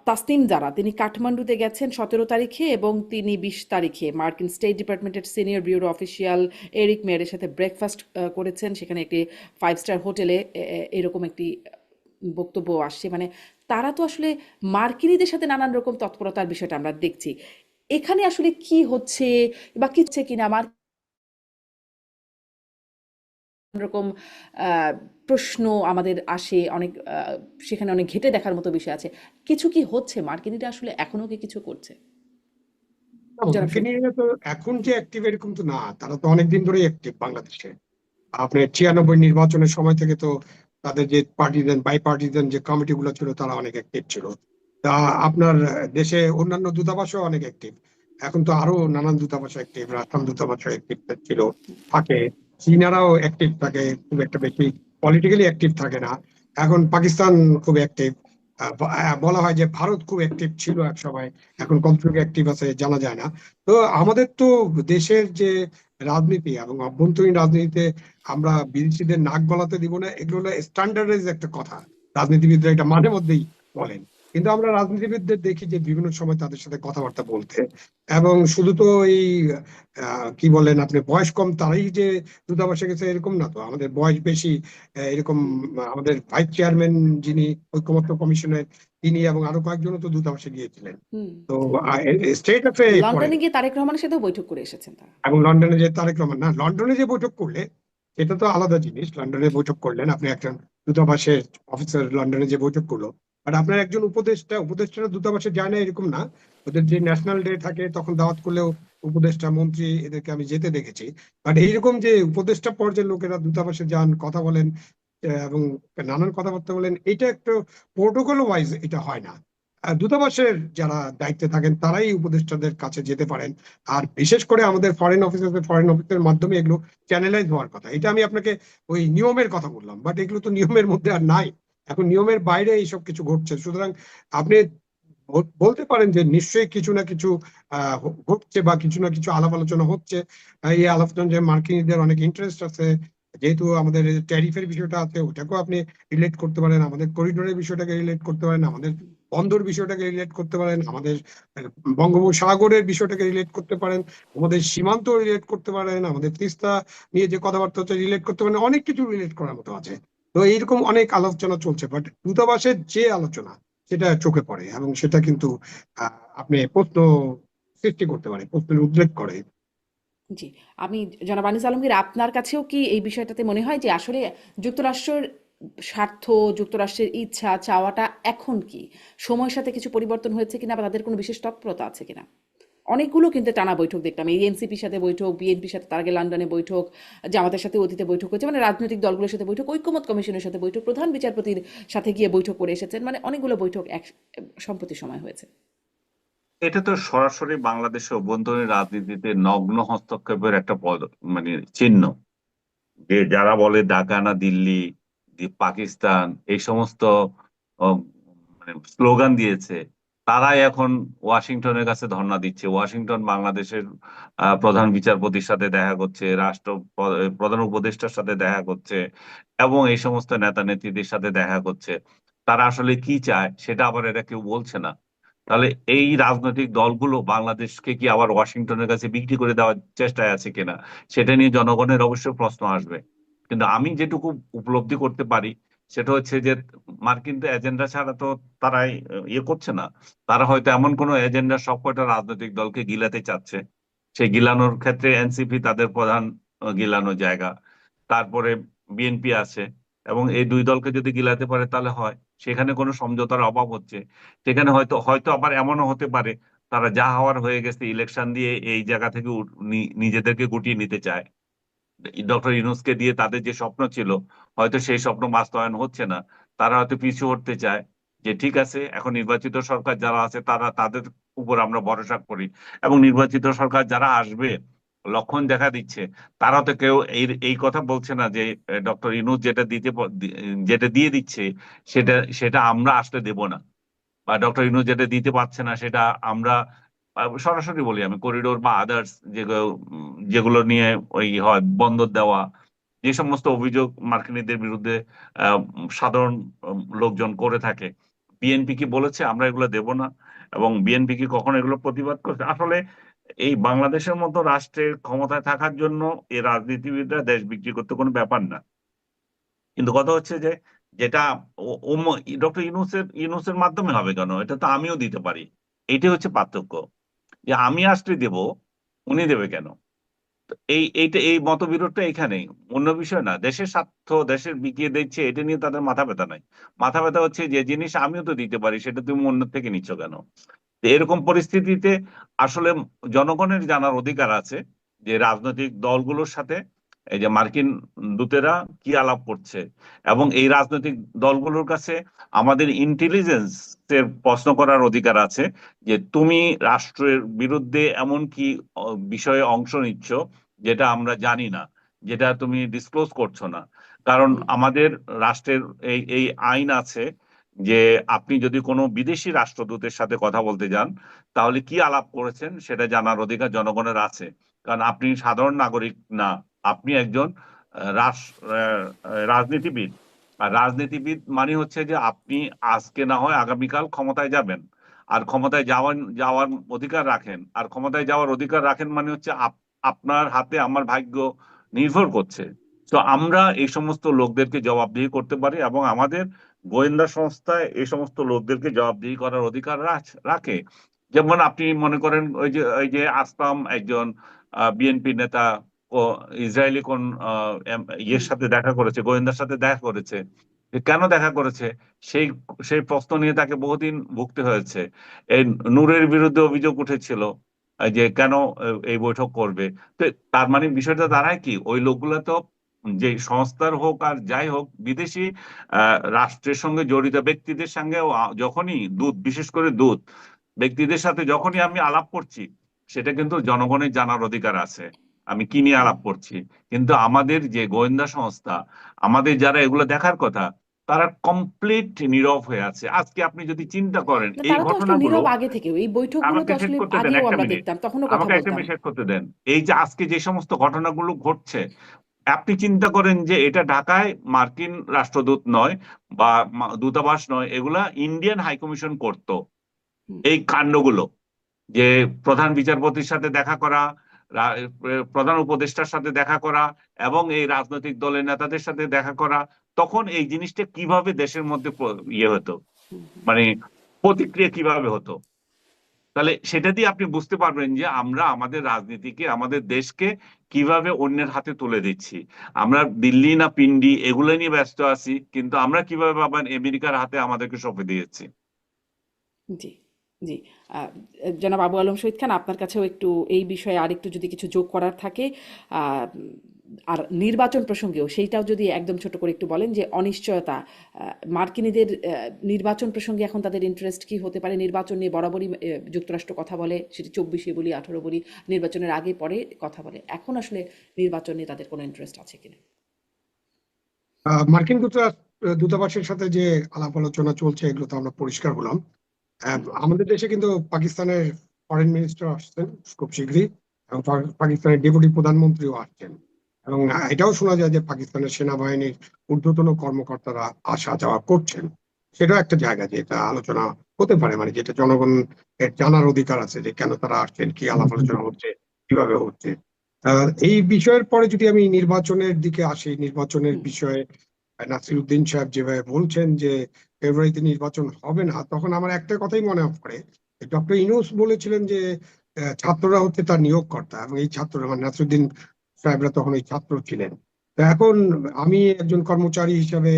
তাসনিম জারা তিনি কাঠমান্ডুতে গেছেন 17 তারিখে, এবং তিনি 20 তারিখে মার্কিন স্টেট ডিপার্টমেন্টের সিনিয়র ব্যুরো অফিসিয়াল এরিক মেয়ারের সাথে ব্রেকফাস্ট করেছেন সেখানে একটি 5 স্টার হোটেলে। এরকম একটি বক্তব্য আসছে। মানে তারা তো আসলে মার্কিনীদের সাথে নানান রকম তৎপরতার বিষয়টা আমরা দেখছি। এখানে আসলে কি হচ্ছে বা কি হচ্ছে কিনা, রকম আহ, প্রশ্ন আমাদের আসে অনেক। সেখানে অনেক ঘেঁটে দেখার মতো বিষয় আছে। কিছু কি হচ্ছে? মার্কিনিরা আসলে এখনো কি কিছু করছে? জনাব শহীদ। মার্কিনীরা তো এখন যে অ্যাক্টিভ এরকম তো না, তারা তো অনেকদিন ধরেই অ্যাক্টিভ বাংলাদেশে। আপনার 96 নির্বাচনের সময় থেকে তো তাদের যে পার্টিজান বাই পার্টিজান যে কমিটি গুলো ছিল তারা অনেক অ্যাক্টিভ ছিল। তা আপনার দেশে অন্যান্য দূতাবাসও অনেক অ্যাক্টিভ। এখন তো আরো নানান দূতাবাস অ্যাক্টিভ, রাষ্ট্র দূতাবাস অ্যাক্টিভ ছিল, থাকে। চীনারাও অ্যাক্টিভ থাকে, খুব একটা বেশি পলিটিক্যালি অ্যাক্টিভ থাকে না। এখন পাকিস্তান খুব অ্যাক্টিভ। বলা হয় যে ভারত খুব অ্যাক্টিভ ছিল এক সময়, এখন কতটুকু অ্যাক্টিভ আছে জানা যায় না। তো আমাদের তো দেশের যে রাজনীতি এবং অভ্যন্তরীণ রাজনীতিতে আমরা বিদেশিদের নাক গলাতে দিব না, এগুলো হলো স্ট্যান্ডার্ডাইজ একটা কথা, রাজনীতিবিদরা এটা মাঝে মধ্যেই বলেন। কিন্তু আমরা রাজনীতিবিদদের দেখি যে বিভিন্ন সময় তাদের সাথে কথাবার্তা বলতে, এবং শুধু তো এই কি বলেন আপনি বয়স কম তারাই যে দূতাবাসে গেছে এরকম না, তো আমাদের বয়স বেশি। এরকম আমাদের ভাইস চেয়ারম্যান যিনি ঐকমত্য কমিশনের, তিনি এবং আরো কয়েকজনও তো দূতাবাসে গিয়েছিলেন। হুম। তো স্টেটাসে পড়ে। লন্ডনে গিয়ে তারেক রহমানের সাথেও বৈঠক করে এসেছেন তারা। এবং লন্ডনে যে তারেক রহমান, না লন্ডনে যে বৈঠক করলে সেটা তো আলাদা জিনিস। লন্ডনে বৈঠক করলেন আপনি, একজন দূতাবাসের অফিসার লন্ডনে যে বৈঠক করলো, বাট আপনার একজন উপদেষ্টারা দূতাবাসে যায় না এরকম না। ওদের যে ন্যাশনাল ডে থাকে তখন দাওয়াত করলেও উপদেষ্টা, মন্ত্রী এদেরকে আমি যেতে দেখেছি। বাট এইরকম যে উপদেষ্টা পর্যায়ের লোকেরা দূতাবাসে যান, কথা বলেন এবং নানান কথাবার্তা বলেন, এটা একটা প্রোটোকল ওয়াইজ এটা হয় না। দূতাবাসের যারা দায়িত্বে থাকেন তারাই উপদেষ্টাদের কাছে যেতে পারেন। আর বিশেষ করে আমাদের ফরেন অফিসের মাধ্যমে এগুলো চ্যানেলাইজ হওয়ার কথা। এটা আমি আপনাকে ওই নিয়মের কথা বললাম, বাট এগুলো তো নিয়মের মধ্যে আর নাই। এখন নিয়মের বাইরে এইসব কিছু ঘটছে, সুতরাং আপনি বলতে পারেন যে নিশ্চয়ই কিছু না কিছু ঘটছে বা কিছু না কিছু আলাপ আলোচনা হচ্ছে। এই আলোচনা যে মার্কিনীদের অনেক ইন্টারেস্ট আছে, যেহেতু আমাদের ট্যারিফের বিষয়টা আছে ওটাকেও আপনি রিলেট করতে পারেন, আমাদের করিডোরের বিষয়টাকে রিলেট করতে পারেন, আমাদের বন্দর বিষয়টাকে রিলেট করতে পারেন, আমাদের বঙ্গোপসাগরের বিষয়টাকে রিলেট করতে পারেন, আমাদের সীমান্ত রিলেট করতে পারেন, আমাদের তিস্তা নিয়ে যে কথাবার্তা হচ্ছে রিলেট করতে পারেন, অনেক কিছু রিলেট করার মতো আছে। তো এইরকম অনেক আলোচনা চলছে, বাট দূতাবাসের যে আলোচনা সেটা চোখে পড়ে এবং সেটা কিন্তু আপনি প্রশ্ন সৃষ্টি করতে পারে, প্রশ্নের উদ্রেক করে। জি, আমি জনাব আনিস আলমগীর, আপনার কাছেও কি এই বিষয়টাতে মনে হয় যে আসলে যুক্তরাষ্ট্রের স্বার্থ, যুক্তরাষ্ট্রের ইচ্ছা চাওয়াটা এখন কি সময়ের সাথে কিছু পরিবর্তন হয়েছে কিনা, বা তাদের কোনো বিশেষ তৎপরতা আছে কিনা? অনেকগুলো কিন্তু টানা বৈঠক দেখলাম, এই এনসিপির সাথে বৈঠক, বিএনপির সাথে, তার আগে লন্ডনে বৈঠক, জামাতের সাথে অতীতে বৈঠক হয়েছে, মানে রাজনৈতিক দলগুলোর সাথে বৈঠক, ঐকমত্য কমিশনের সাথে বৈঠক, প্রধান বিচারপতির সাথে গিয়ে বৈঠক করে এসেছেন, মানে অনেকগুলো বৈঠক সম্প্রতি সময় হয়েছে। এটা তো সরাসরি বাংলাদেশের অভ্যন্তরীণ রাজনীতিতে নগ্ন হস্তক্ষেপের একটা মানে চিহ্ন। যে যারা বলে ঢাকা না দিল্লি, পাকিস্তান, এই সমস্ত আহ, মানে স্লোগান দিয়েছে, তারাই এখন ওয়াশিংটনের কাছে ধর্ণা দিচ্ছে। ওয়াশিংটন বাংলাদেশের প্রধান বিচারপতির সাথে দেখা করছে, প্রধান উপদেষ্টার সাথে দেখা করছে, এবং এই সমস্ত নেতা নেত্রীদের সাথে দেখা করছে। তারা আসলে কি চায় সেটা আবার এরা কেউ বলছে না। তাহলে এই রাজনৈতিক দলগুলো বাংলাদেশকে কি আবার ওয়াশিংটনের কাছে বিক্রি করে দেওয়ার চেষ্টায় আছে কিনা, সেটা নিয়ে জনগণের অবশ্যই প্রশ্ন আসবে। কিন্তু আমি যেটুকু উপলব্ধি করতে পারি সেটা হচ্ছে যে মার্কিন তো এজেন্ডা ছাড়া তো তারাই ইয়ে করছে না। তারা হয়তো এমন কোনো এজেন্ডা সবকটা রাজনৈতিক দলকে গিলাতে চাচ্ছে। সেই গিলানোর ক্ষেত্রে এনসিপি তাদের প্রধান গিলানো জায়গা, তারপরে বিএনপি আছে। এবং এই দুই দলকে যদি গিলাতে পারে তাহলে হয় সেখানে কোনো সমঝোতার অভাব হচ্ছে। সেখানে হয়তো হয়তো আবার এমনও হতে পারে তারা যা হওয়ার হয়ে গেছে, ইলেকশন দিয়ে এই জায়গা থেকে নিজেদেরকে গুটিয়ে নিতে চায়। ডক্টর ইউনূসকে দিয়ে তাদের যে স্বপ্ন ছিল, হয়তো সেই স্বপ্ন বাস্তবায়ন হচ্ছে না। তারা হয়তো পিছু হটতে চায়, যে ঠিক আছে এখন নির্বাচিত সরকার যারা আছে তাদের উপর আমরা ভরসা করি। এবং নির্বাচিত সরকার যারা আসবে, লক্ষণ দেখা দিচ্ছে, তারা তো কেউ এই এই কথা বলছে না যে ডক্টর ইউনূস যেটা দিয়ে দিচ্ছে সেটা সেটা আমরা আসলে দেব না, বা ডক্টর ইউনূস যেটা দিতে পারছে না সেটা আমরা সরাসরি বলি আমি, করিডোর বা আদার্স যেগুলো নিয়ে ওই হয় বন্দর দেওয়া, যে সমস্ত অভিযোগ মার্কিনীদের বিরুদ্ধে সাধারণ লোকজন করে থাকে, বিএনপি কি বলেছে আমরা এগুলো দেব না? এবং বিএনপি কি কখনো এগুলো প্রতিবাদ করছে? আসলে এই বাংলাদেশের মতো রাষ্ট্রের ক্ষমতায় থাকার জন্য এই রাজনীতিবিদরা দেশ বিক্রি করতে কোনো ব্যাপার না। কিন্তু কথা হচ্ছে যে যেটা ডক্টর ইউনূসের মাধ্যমে হবে কেন, এটা তো আমিও দিতে পারি। এটাই হচ্ছে পার্থক্য, যে আমি আসলে দেব, উনি দেবে কেন? তো এই মতবিরোধটা এখানেই, অন্য বিষয় না। দেশের স্বার্থ দেশের বিকিয়ে দিচ্ছে, এটা নিয়ে তাদের মাথা ব্যথা নাই। মাথা ব্যথা হচ্ছে যে জিনিস আমিও তো দিতে পারি, সেটা তুমি অন্য থেকে নিচ্ছ কেন? তো এরকম পরিস্থিতিতে আসলে জনগণের জানার অধিকার আছে যে রাজনৈতিক দলগুলোর সাথে এই যে মার্কিন দূতেরা কি আলাপ করছে, এবং এই রাজনৈতিক দলগুলোর কাছে আমাদের ইন্টেলিজেন্স এর প্রশ্ন করার অধিকার আছে যে তুমি রাষ্ট্রের বিরুদ্ধে এমন কি বিষয়ে অংশ নিচ্ছ যেটা আমরা জানি না, যেটা তুমি ডিসক্লোজ করছো না। কারণ আমাদের রাষ্ট্রের এই এই আইন আছে যে আপনি যদি কোনো বিদেশি রাষ্ট্রদূতের সাথে কথা বলতে যান, তাহলে কি আলাপ করেছেন সেটা জানার অধিকার জনগণের আছে। কারণ আপনি সাধারণ নাগরিক না, আপনি একজন রাজনীতিবিদ। আর রাজনীতিবিদ মানে হচ্ছে যে আপনি আজকে না হয় আগামীকাল ক্ষমতায় যাবেন, আর ক্ষমতায় যাওয়ার অধিকার রাখেন। আর ক্ষমতায় যাওয়ার অধিকার রাখেন মানে হচ্ছে আপনার হাতে আমার ভাগ্য নির্ভর করছে। তো আমরা এই সমস্ত লোকদেরকে জবাবদিহি করতে পারি, এবং আমাদের গোয়েন্দা সংস্থায় এই সমস্ত লোকদেরকে জবাবদিহি করার অধিকার রাখে। যেমন আপনি মনে করেন ওই যে আসলাম একজন বিএনপি নেতা ও ইসরায়েলি কোন ইয়ের সাথে দেখা করেছে, গোয়েন্দার সাথে দেখা করেছে। কেন দেখা করেছে সেই সেই প্রশ্ন নিয়ে তাকে বহুদিন ভুগতে হয়েছে। এই নূরের বিরুদ্ধে অভিযোগ উঠেছিল যে কেন এই বৈঠক করবে। তো তার মানে বিষয়টা দাঁড়ায় কি, ওই লোকগুলো তো যে সংস্থার হোক আর যাই হোক, বিদেশি রাষ্ট্রের সঙ্গে জড়িত ব্যক্তিদের সঙ্গে যখনই বিশেষ করে ব্যক্তিদের সাথে যখনই আমি আলাপ করছি, সেটা কিন্তু জনগণের জানার অধিকার আছে আমি কি নিয়ে আলাপ করছি। কিন্তু আমাদের যে গোয়েন্দা সংস্থা, আমাদের যারা এগুলো দেখার কথা, তারা কমপ্লিট নীরব হয়ে আছে। আজকে আপনি যদি চিন্তা করেন এই তারা তো আসলে ঘটনাগুলো, নীরব আগে থেকেও, এই বৈঠকগুলো তো আমাকে শেষ আসলে করতে দেন আগেও একটা আমরা মিনিট, দেখতাম, তখনও কথা আমাকে একটা বলতাম। মিনিট শেষ করতে দেন। এই যে আজকে যে সমস্ত ঘটনাগুলো ঘটছে, আপনি চিন্তা করেন যে এটা ঢাকায় মার্কিন রাষ্ট্রদূত নয় বা দূতাবাস নয়, এগুলা ইন্ডিয়ান হাইকমিশন করতো এই কাণ্ডগুলো। যে প্রধান বিচারপতির সাথে দেখা করা, প্রধান উপদেষ্টার সাথে দেখা করা, এবং এই রাজনৈতিক দলের নেতাদের সাথে দেখা করা, তখন এই জিনিসটা কিভাবে দেশের মধ্যে ইয়ে হতো, মানে প্রতিক্রিয়া কিভাবে হতো। তাহলে সেটা দিয়ে আপনি বুঝতে পারবেন যে আমরা আমাদের রাজনীতিকে, আমাদের দেশকে কিভাবে অন্যের হাতে তুলে দিচ্ছি। আমরা দিল্লি না পিন্ডি এগুলো নিয়ে ব্যস্ত আছি, কিন্তু আমরা কিভাবে আবার আমেরিকার হাতে আমাদেরকে সঁপে দিয়েছি। জি, জি। জনাব আবু আলম শহীদ খান, আপনার কাছেও একটু এই বিষয়ে আরেকটু যদি কিছু যোগ করার থাকে, আর নির্বাচন প্রসঙ্গেও সেইটাও যদি একদম ছোট করে একটু বলেন, যে অনিশ্চয়তা, মার্কিনীদের নির্বাচন প্রসঙ্গে এখন তাদের ইন্টারেস্ট কি হতে পারে। নির্বাচন নিয়ে বরাবরই যুক্তরাষ্ট্র কথা বলে, সেটি 24 বলি 18 বলি, নির্বাচনের আগে পরে কথা বলে। এখন আসলে নির্বাচন নিয়ে তাদের কোনো ইন্টারেস্ট আছে কিনা? মার্কিন দূতাবাসের সাথে যে আলাপ আলোচনা চলছে এগুলো তো আমরা পরিষ্কার হলাম। আমাদের দেশে কিন্তু পাকিস্তানের ফরেন মিনিস্টার আসছেন খুব শীঘ্রই, এবং পাকিস্তানের ডেপুটি প্রধানমন্ত্রীও আসছেন, এবং এটাও শোনা যায় যে পাকিস্তানের সেনাবাহিনীর ঊর্ধ্বতন কর্মকর্তারা আসা যাওয়া করছেন। সেটাও একটা জায়গা যেটা আলোচনা হতে পারে, মানে যেটা জনগণ এর জানার অধিকার আছে যে কেন তারা আসছেন, কি আলাপ আলোচনা হচ্ছে, কিভাবে হচ্ছে। এই বিষয়ের পরে যদি আমি নির্বাচনের দিকে আসি, নির্বাচনের বিষয়ে নাসিরউদ্দিন সাহেব যেভাবে বলছেন যে ফেব্রুয়ারিতে নির্বাচন হবে না, তখন আমার একটা কথাই মনে পড়ে, ডক্টর ইউনূস বলেছিলেন যে ছাত্ররা হচ্ছে তার নিয়োগকর্তা, এবং এই ছাত্ররা মানে নাসিরউদ্দিন সাহেবরা তখন ওই ছাত্র ছিলেন। তো এখন আমি একজন কর্মচারী হিসাবে,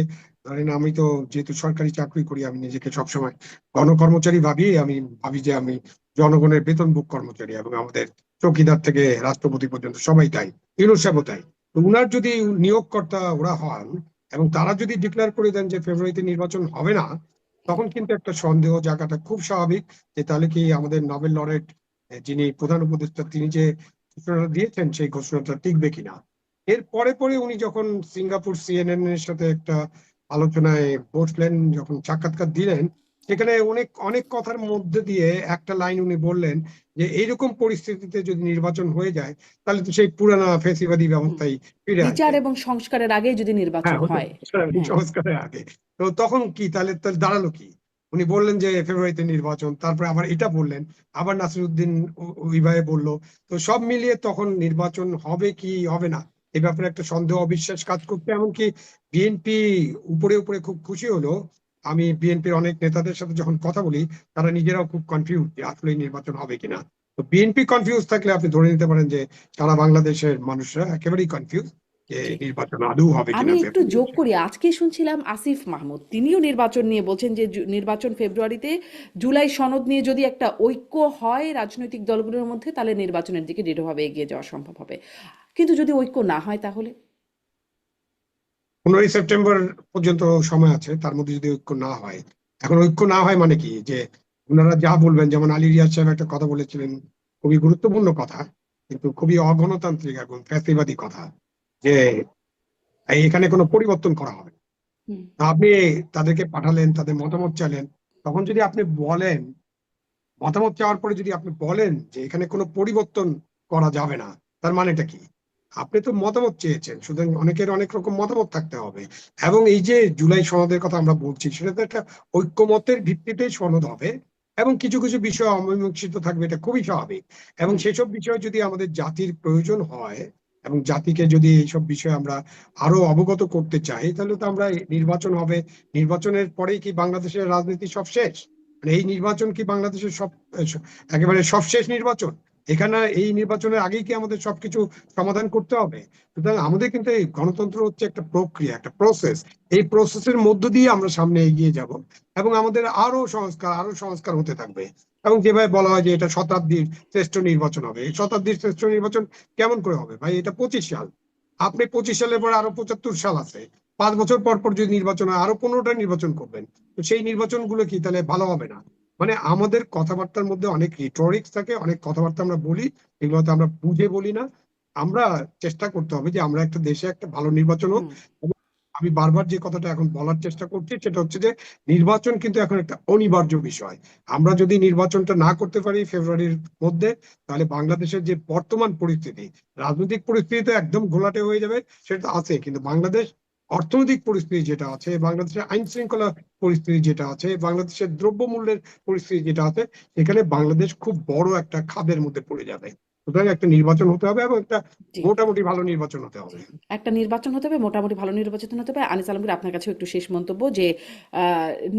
ধরেন আমি তো যেহেতু সরকারি চাকরি করি, আমি নিজেকে সবসময় গণকর্মচারী ভাবি। আমি ভাবি যে আমি জনগণের বেতনভোগ কর্মচারী, এবং আমাদের চৌকিদার থেকে রাষ্ট্রপতি পর্যন্ত সবাই তাই, ইউনূস সাহেবও তাই। তো উনার যদি নিয়োগকর্তা ওরা হন, এবং তারা যদি ডিক্লেয়ার করে দেন যে ফেব্রুয়ারিতে নির্বাচন হবে না, তখন কিন্তু একটা সন্দেহ জায়গাটা খুব স্বাভাবিক, যে তাহলে কি আমাদের নোবেল লরেট যিনি প্রধান উপদেষ্টা, তিনি যে ঘোষণাটা দিয়েছেন সেই ঘোষণাটা টিকবে কিনা। এর পরে পরে উনি যখন সিঙ্গাপুর CNN এর সাথে একটা আলোচনায় বসলেন, যখন সাক্ষাৎকার দিলেন, সেখানে অনেক অনেক কথার মধ্যে দিয়ে একটা লাইন উনি বললেন যে এইরকম পরিস্থিতিতে যদি নির্বাচন হয়ে যায়, তাহলে তো সেই পুরানা ফ্যাসিবাদী ব্যবস্থায় ফিরে বিচার আসবে। এবং সংস্কারের আগে যদি নির্বাচন হয়। সংস্কারের আগে তো তখন কি তাহলে তাহলে দাঁড়ালো কি? উনি বললেন যে ফেব্রুয়ারিতে নির্বাচন, তারপরে আবার এটা বললেন, আবার নাসিরউদ্দিন ওইভাবে বললো। তো সব মিলিয়ে তখন নির্বাচন হবে কি হবে না এই ব্যাপারে একটা সন্দেহ অবিশ্বাস কাজ করতে, এমনকি বিএনপি উপরে উপরে খুব খুশি হলো। আমি বিএনপির অনেক নেতাদের সাথে যখন কথা বলি, তারা নিজেরাও খুব কনফিউজ যে আসলে নির্বাচন হবে কিনা। তো বিএনপি কনফিউজ থাকলে আপনি ধরে নিতে পারেন যে সারা বাংলাদেশের মানুষরা একেবারেই কনফিউজ যে জি। নির্বাচন আদৌ হবে আমি কিনা একটু যোগ ফেব্রুয়ারিতে। করি, আজকে শুনছিলাম আসিফ মাহমুদ, তিনিও নির্বাচন নিয়ে বলছেন যে নির্বাচন ফেব্রুয়ারিতে, জুলাই সনদ নিয়ে যদি একটা ঐক্য হয় রাজনৈতিক দলগুলোর মধ্যে, তাহলে নির্বাচনের দিকে দৃঢ়ভাবে এগিয়ে যাওয়া সম্ভব হবে। কিন্তু যদি ঐক্য না হয় তাহলে? 15ই সেপ্টেম্বর পর্যন্ত সময় আছে, তার মধ্যে যদি ঐক্য না হয়। এখন ঐক্য না হয় মানে কি, যে ওনারা যা বলবেন, যেমন আলী রিয়াজ সাহেব একটা কথা বলেছিলেন, খুবই গুরুত্বপূর্ণ কথা, কিন্তু খুবই অগণতান্ত্রিক এবং ফ্যাসিবাদী কথা, যে এখানে কোনো পরিবর্তন করা হবে না। হুম। তা আপনি তাদেরকে পাঠালেন, তাদের মতামত চাইলেন, তখন যদি আপনি বলেন, মতামত চাওয়ার পরে যদি আপনি বলেন যে এখানে কোনো পরিবর্তন করা যাবে না, তার মানেটা কি? আপনি তো মতামত চেয়েছেন, সুতরাং অনেকের অনেক রকম মতামত থাকতে হবে। এবং এই যে জুলাই সনদের কথা আমরা বলছি, সেটা তো একটা ঐক্যমতের ভিত্তিতে সনদ হবে, এবং কিছু কিছু বিষয় অমীমাংসিত থাকবে, এটা খুবই স্বাভাবিক। এবং হুম। সেসব বিষয় যদি আমাদের জাতির প্রয়োজন হয়, এবং জাতিকে যদি এইসব বিষয়ে আমরা আরো অবগত করতে চাই, তাহলে তো আমরা নির্বাচন হবে। নির্বাচনের পরেই কি বাংলাদেশের রাজনীতি সব শেষ? মানে এই নির্বাচন কি বাংলাদেশের একেবারে সবশেষ নির্বাচন? এখানে এই নির্বাচনের আগেই কি আমাদের সবকিছু সমাধান করতে হবে? সুতরাং আমাদের কিন্তু এই গণতন্ত্র হচ্ছে একটা প্রক্রিয়া, একটা প্রসেস। এই প্রসেসের মধ্য দিয়ে আমরা সামনে এগিয়ে যাব, এবং আমাদের আরো সংস্কার হতে থাকবে। এবং যেভাবে বলা হয় যে এটা শতাব্দীর শ্রেষ্ঠ নির্বাচন হবে, এই শতাব্দীর শ্রেষ্ঠ নির্বাচন কেমন করে হবে ভাই? এটা 25 সাল। আপনি 25 সালের পরে আরো 75 সাল আছে। 5 বছর পর পর যদি নির্বাচন হয়, আরো 15টা নির্বাচন করবেন। তো সেই নির্বাচনগুলো কি তাহলে ভালো হবে না? মানে আমাদের কথাবার্তার মধ্যে অনেক রিটোরিক্স থাকে, অনেক কথাবার্তা আমরা বলি, এগুলোতে আমরা বুঝে বলি না। আমরা চেষ্টা করতে হবে যে আমরা একটা দেশে একটা ভালো নির্বাচন হোক। হুম। এবং আমি বারবার যে কথাটা এখন বলার চেষ্টা করছি, সেটা হচ্ছে যে নির্বাচন কিন্তু এখন একটা অনিবার্য বিষয়। আমরা যদি নির্বাচনটা না করতে পারি ফেব্রুয়ারির মধ্যে, তাহলে বাংলাদেশের যে বর্তমান পরিস্থিতি, রাজনৈতিক পরিস্থিতি তো একদম ঘোলাটে হয়ে যাবে, সেটা আছে, কিন্তু বাংলাদেশ অর্থনৈতিক পরিস্থিতি যেটা আছে, বাংলাদেশের আইন শৃঙ্খলা পরিস্থিতি যেটা আছে, বাংলাদেশের দ্রব্যমূল্যের পরিস্থিতি যেটা আছে, এখানে বাংলাদেশ খুব বড় একটা খাদের মধ্যে পড়ে যাবে। সুতরাং একটা নির্বাচন হতে হবে, এবং একটা জি। মোটামুটি ভালো নির্বাচন হতে জি। হবে। একটা নির্বাচন হতে হবে, মোটামুটি ভালো নির্বাচন হতে হবে। আনিস আলমগীর, আপনার কাছেও একটু শেষ মন্তব্য যে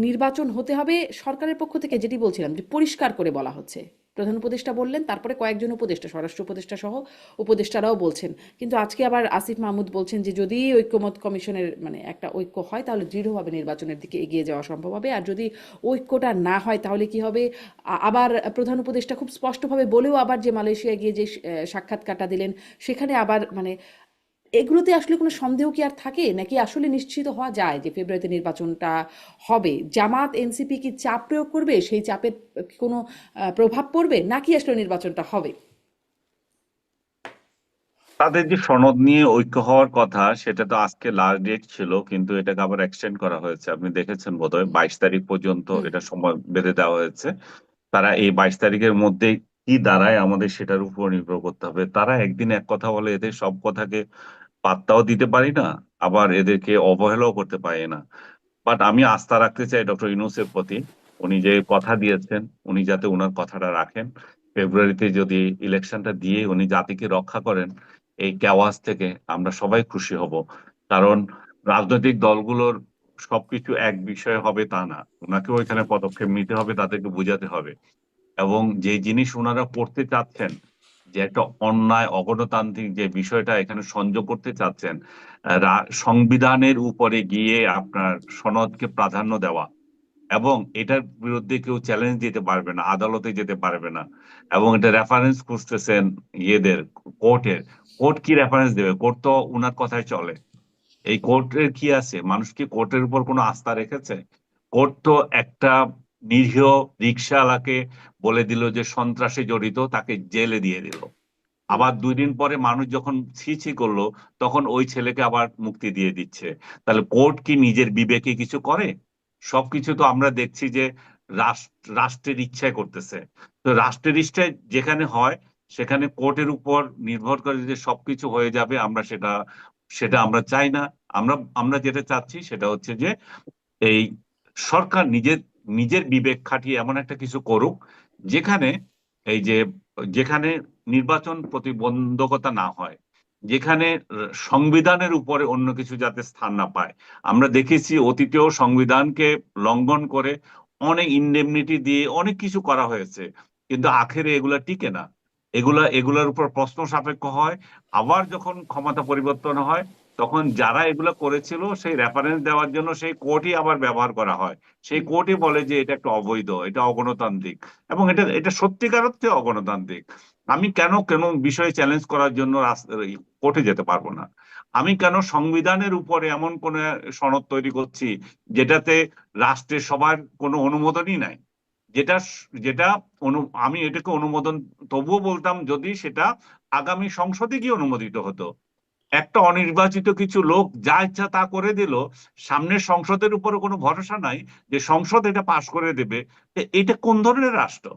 নির্বাচন হতে হবে, সরকারের পক্ষ থেকে যেটি বলছিলাম যে পরিষ্কার করে বলা হচ্ছে। প্রধান উপদেষ্টা বললেন, তারপরে কয়েকজন উপদেষ্টা, স্বরাষ্ট্র উপদেষ্টা সহ উপদেষ্টারাও বলছেন। কিন্তু আজকে আবার আসিফ মাহমুদ বলছেন যে যদি ঐক্যমত কমিশনের মানে একটা ঐক্য হয়, তাহলে দৃঢ়ভাবে নির্বাচনের দিকে এগিয়ে যাওয়া সম্ভব হবে। আর যদি ঐক্যটা না হয় তাহলে কি হবে? আবার প্রধান উপদেষ্টা খুব স্পষ্টভাবে বলেও আবার যে মালয়েশিয়া গিয়ে যে সাক্ষাৎকারটা দিলেন, সেখানে আবার মানে এগুলোতে আসলে কোনো সন্দেহ কি আর থাকে, নাকি আসলে নিশ্চিত হওয়া যায় যে ফেব্রুয়ারিতে নির্বাচনটা হবে? জামাত এনসিপি কি চাপ প্রয়োগ করবে, সেই চাপের কি কোনো প্রভাব পড়বে, নাকি আসলে নির্বাচনটা হবে? তাদের যে সনদ নিয়ে ঐক্য হওয়ার কথা, সেটা তো আজকে লাস্ট ডেট ছিল, কিন্তু এটাকে আবার এক্সটেন্ড করা হয়েছে। আপনি দেখেছেন বোধহয় 22 তারিখ পর্যন্ত হুম। এটা সময় বেঁধে দেওয়া হয়েছে। তারা এই 22 তারিখের মধ্যে কি দাঁড়ায় আমাদের সেটার উপর নির্ভর করতে হবে। তারা একদিন এক কথা বলে, এদের সব কথাকে পাত্তাও দিতে পারি না, আবার এদেরকে অবহেলাও করতে পারি না। বাট আমি আস্থা রাখতে চাই ডক্টর ইউনূসের প্রতি। উনি যে কথা দিয়েছেন, উনি যাতে উনার কথাটা রাখেন। ফেব্রুয়ারিতে যদি ইলেকশনটা দিয়ে উনি জাতিকে রক্ষা করেন এই কেওয়াস থেকে, আমরা সবাই খুশি হব। কারণ রাজনৈতিক দলগুলোর সবকিছু এক বিষয় হবে তা না, ওনাকেও জি। এখানে পদক্ষেপ নিতে হবে, তাদেরকে বোঝাতে হবে। এবং যে জিনিস ওনারা করতে চাচ্ছেন, যে একটা অন্যায় অগণতান্ত্রিক যে বিষয়টা এখানে সংযোগ করতে চাচ্ছেন, সংবিধানের উপরে গিয়ে আপনার সনদকে প্রাধান্য দেওয়া, এবং এটার বিরুদ্ধে কেউ চ্যালেঞ্জ দিতে পারবে না, আদালতে যেতে পারবে না। এবং এটা রেফারেন্স খুঁজতেছেন ইয়েদের, কোর্টের। কোর্ট কি রেফারেন্স দেবে? কোর্ট তো উনার কথায় চলে। এই কোর্টের কি আছে? মানুষ কি কোর্টের উপর কোনো আস্থা রেখেছে? কোর্ট তো একটা নিরীহ রিকশাওয়ালাকে বলে দিল যে সন্ত্রাসে জড়িত, তাকে জেলে দিয়ে দিল। হুম। আবার 2 দিন পরে মানুষ যখন ছি ছি করলো, তখন ওই ছেলেকে আবার মুক্তি দিয়ে দিচ্ছে। তাহলে কোর্ট কি নিজের বিবেকে কিছু করে? সবকিছু তো আমরা দেখছি যে রাষ্ট্রের ইচ্ছায় করতেছে। তো রাষ্ট্রের ইচ্ছায় যেখানে হয়, সেখানে কোর্টের উপর নির্ভর করে যে সবকিছু হয়ে যাবে, আমরা সেটা সেটা আমরা চাই না। আমরা আমরা যেটা চাচ্ছি সেটা হচ্ছে যে এই সরকার নিজের নিজের বিবেক খাটিয়ে এমন একটা কিছু করুক, যেখানে এই যে যেখানে নির্বাচন প্রতিবন্ধকতা না হয়, যেখানে সংবিধানের উপরে অন্য কিছু যাতে স্থান না পায়। আমরা দেখেছি অতীতেও সংবিধানকে লঙ্ঘন করে অনেক ইনডেমনিটি দিয়ে অনেক কিছু করা হয়েছে, কিন্তু আখেরে এগুলা টিকে না। এগুলার উপর প্রশ্ন সাপেক্ষ হয়। আবার যখন ক্ষমতা পরিবর্তন হয়, তখন যারা এগুলো করেছিল সেই রেফারেন্স দেওয়ার জন্য সেই কোর্টই আবার ব্যবহার করা হয়। সেই হুম। কোর্টই বলে যে এটা একটা অবৈধ, এটা অগণতান্ত্রিক। এবং এটা সত্যিকার অর্থে অগণতান্ত্রিক। আমি কেন কেন বিষয়ে চ্যালেঞ্জ করার জন্য কোর্টে যেতে পারবো না। আমি কেন সংবিধানের উপরে এমন কোন সনদ তৈরি করছি যেটাতে রাষ্ট্রের সবার কোনো অনুমোদনই নাই, যেটা যেটা আমি এটাকে অনুমোদন তবুও বলতাম যদি সেটা আগামী সংসদে গিয়ে অনুমোদিত হতো। একটা অনির্বাচিত কিছু লোক যা ইচ্ছা তা করে দিল, সামনের সংসদের উপরে কোনো ভরসা নাই যে সংসদ এটা পাশ করে দেবে। এটা কোন ধরনের রাষ্ট্র,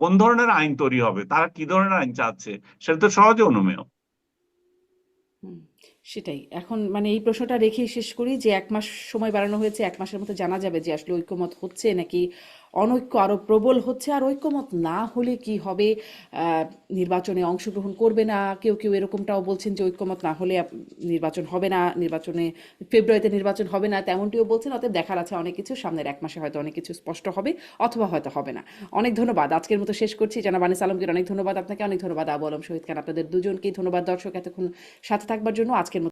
কোন ধরনের আইন তৈরি হবে, তারা কি ধরনের আইন চাচ্ছে, সেটা তো সহজে অনুমেয়। হুম, সেটাই এখন মানে এই প্রশ্নটা রেখেই শেষ করি যে 1 মাস সময় বাড়ানো হয়েছে, 1 মাসের মধ্যে জানা যাবে যে আসলে ঐক্যমত হচ্ছে নাকি অনৈক্য আরো প্রবল হচ্ছে, আর ঐক্যমত না হলে কি হবে, নির্বাচনে অংশগ্রহণ করবে না কেউ কেউ, এরকমটাও বলছেন যে ঐক্যমত না হলে নির্বাচন হবে না, নির্বাচনে ফেব্রুয়ারিতে নির্বাচন হবে না তেমনটিও বলছেন। অতএব দেখার আছে অনেক কিছু, সামনের 1 মাসে হয়তো অনেক কিছু স্পষ্ট হবে অথবা হয়তো হবে না। অনেক ধন্যবাদ, আজকের মতো শেষ করছি। জনাব আনিস আলমগীর অনেক ধন্যবাদ আপনাকে, অনেক ধন্যবাদ আবু আলম শহীদ খান, আপনাদের দুজনকেই ধন্যবাদ। দর্শক এতক্ষণ সাথে থাকবার জন্য আজকের মতো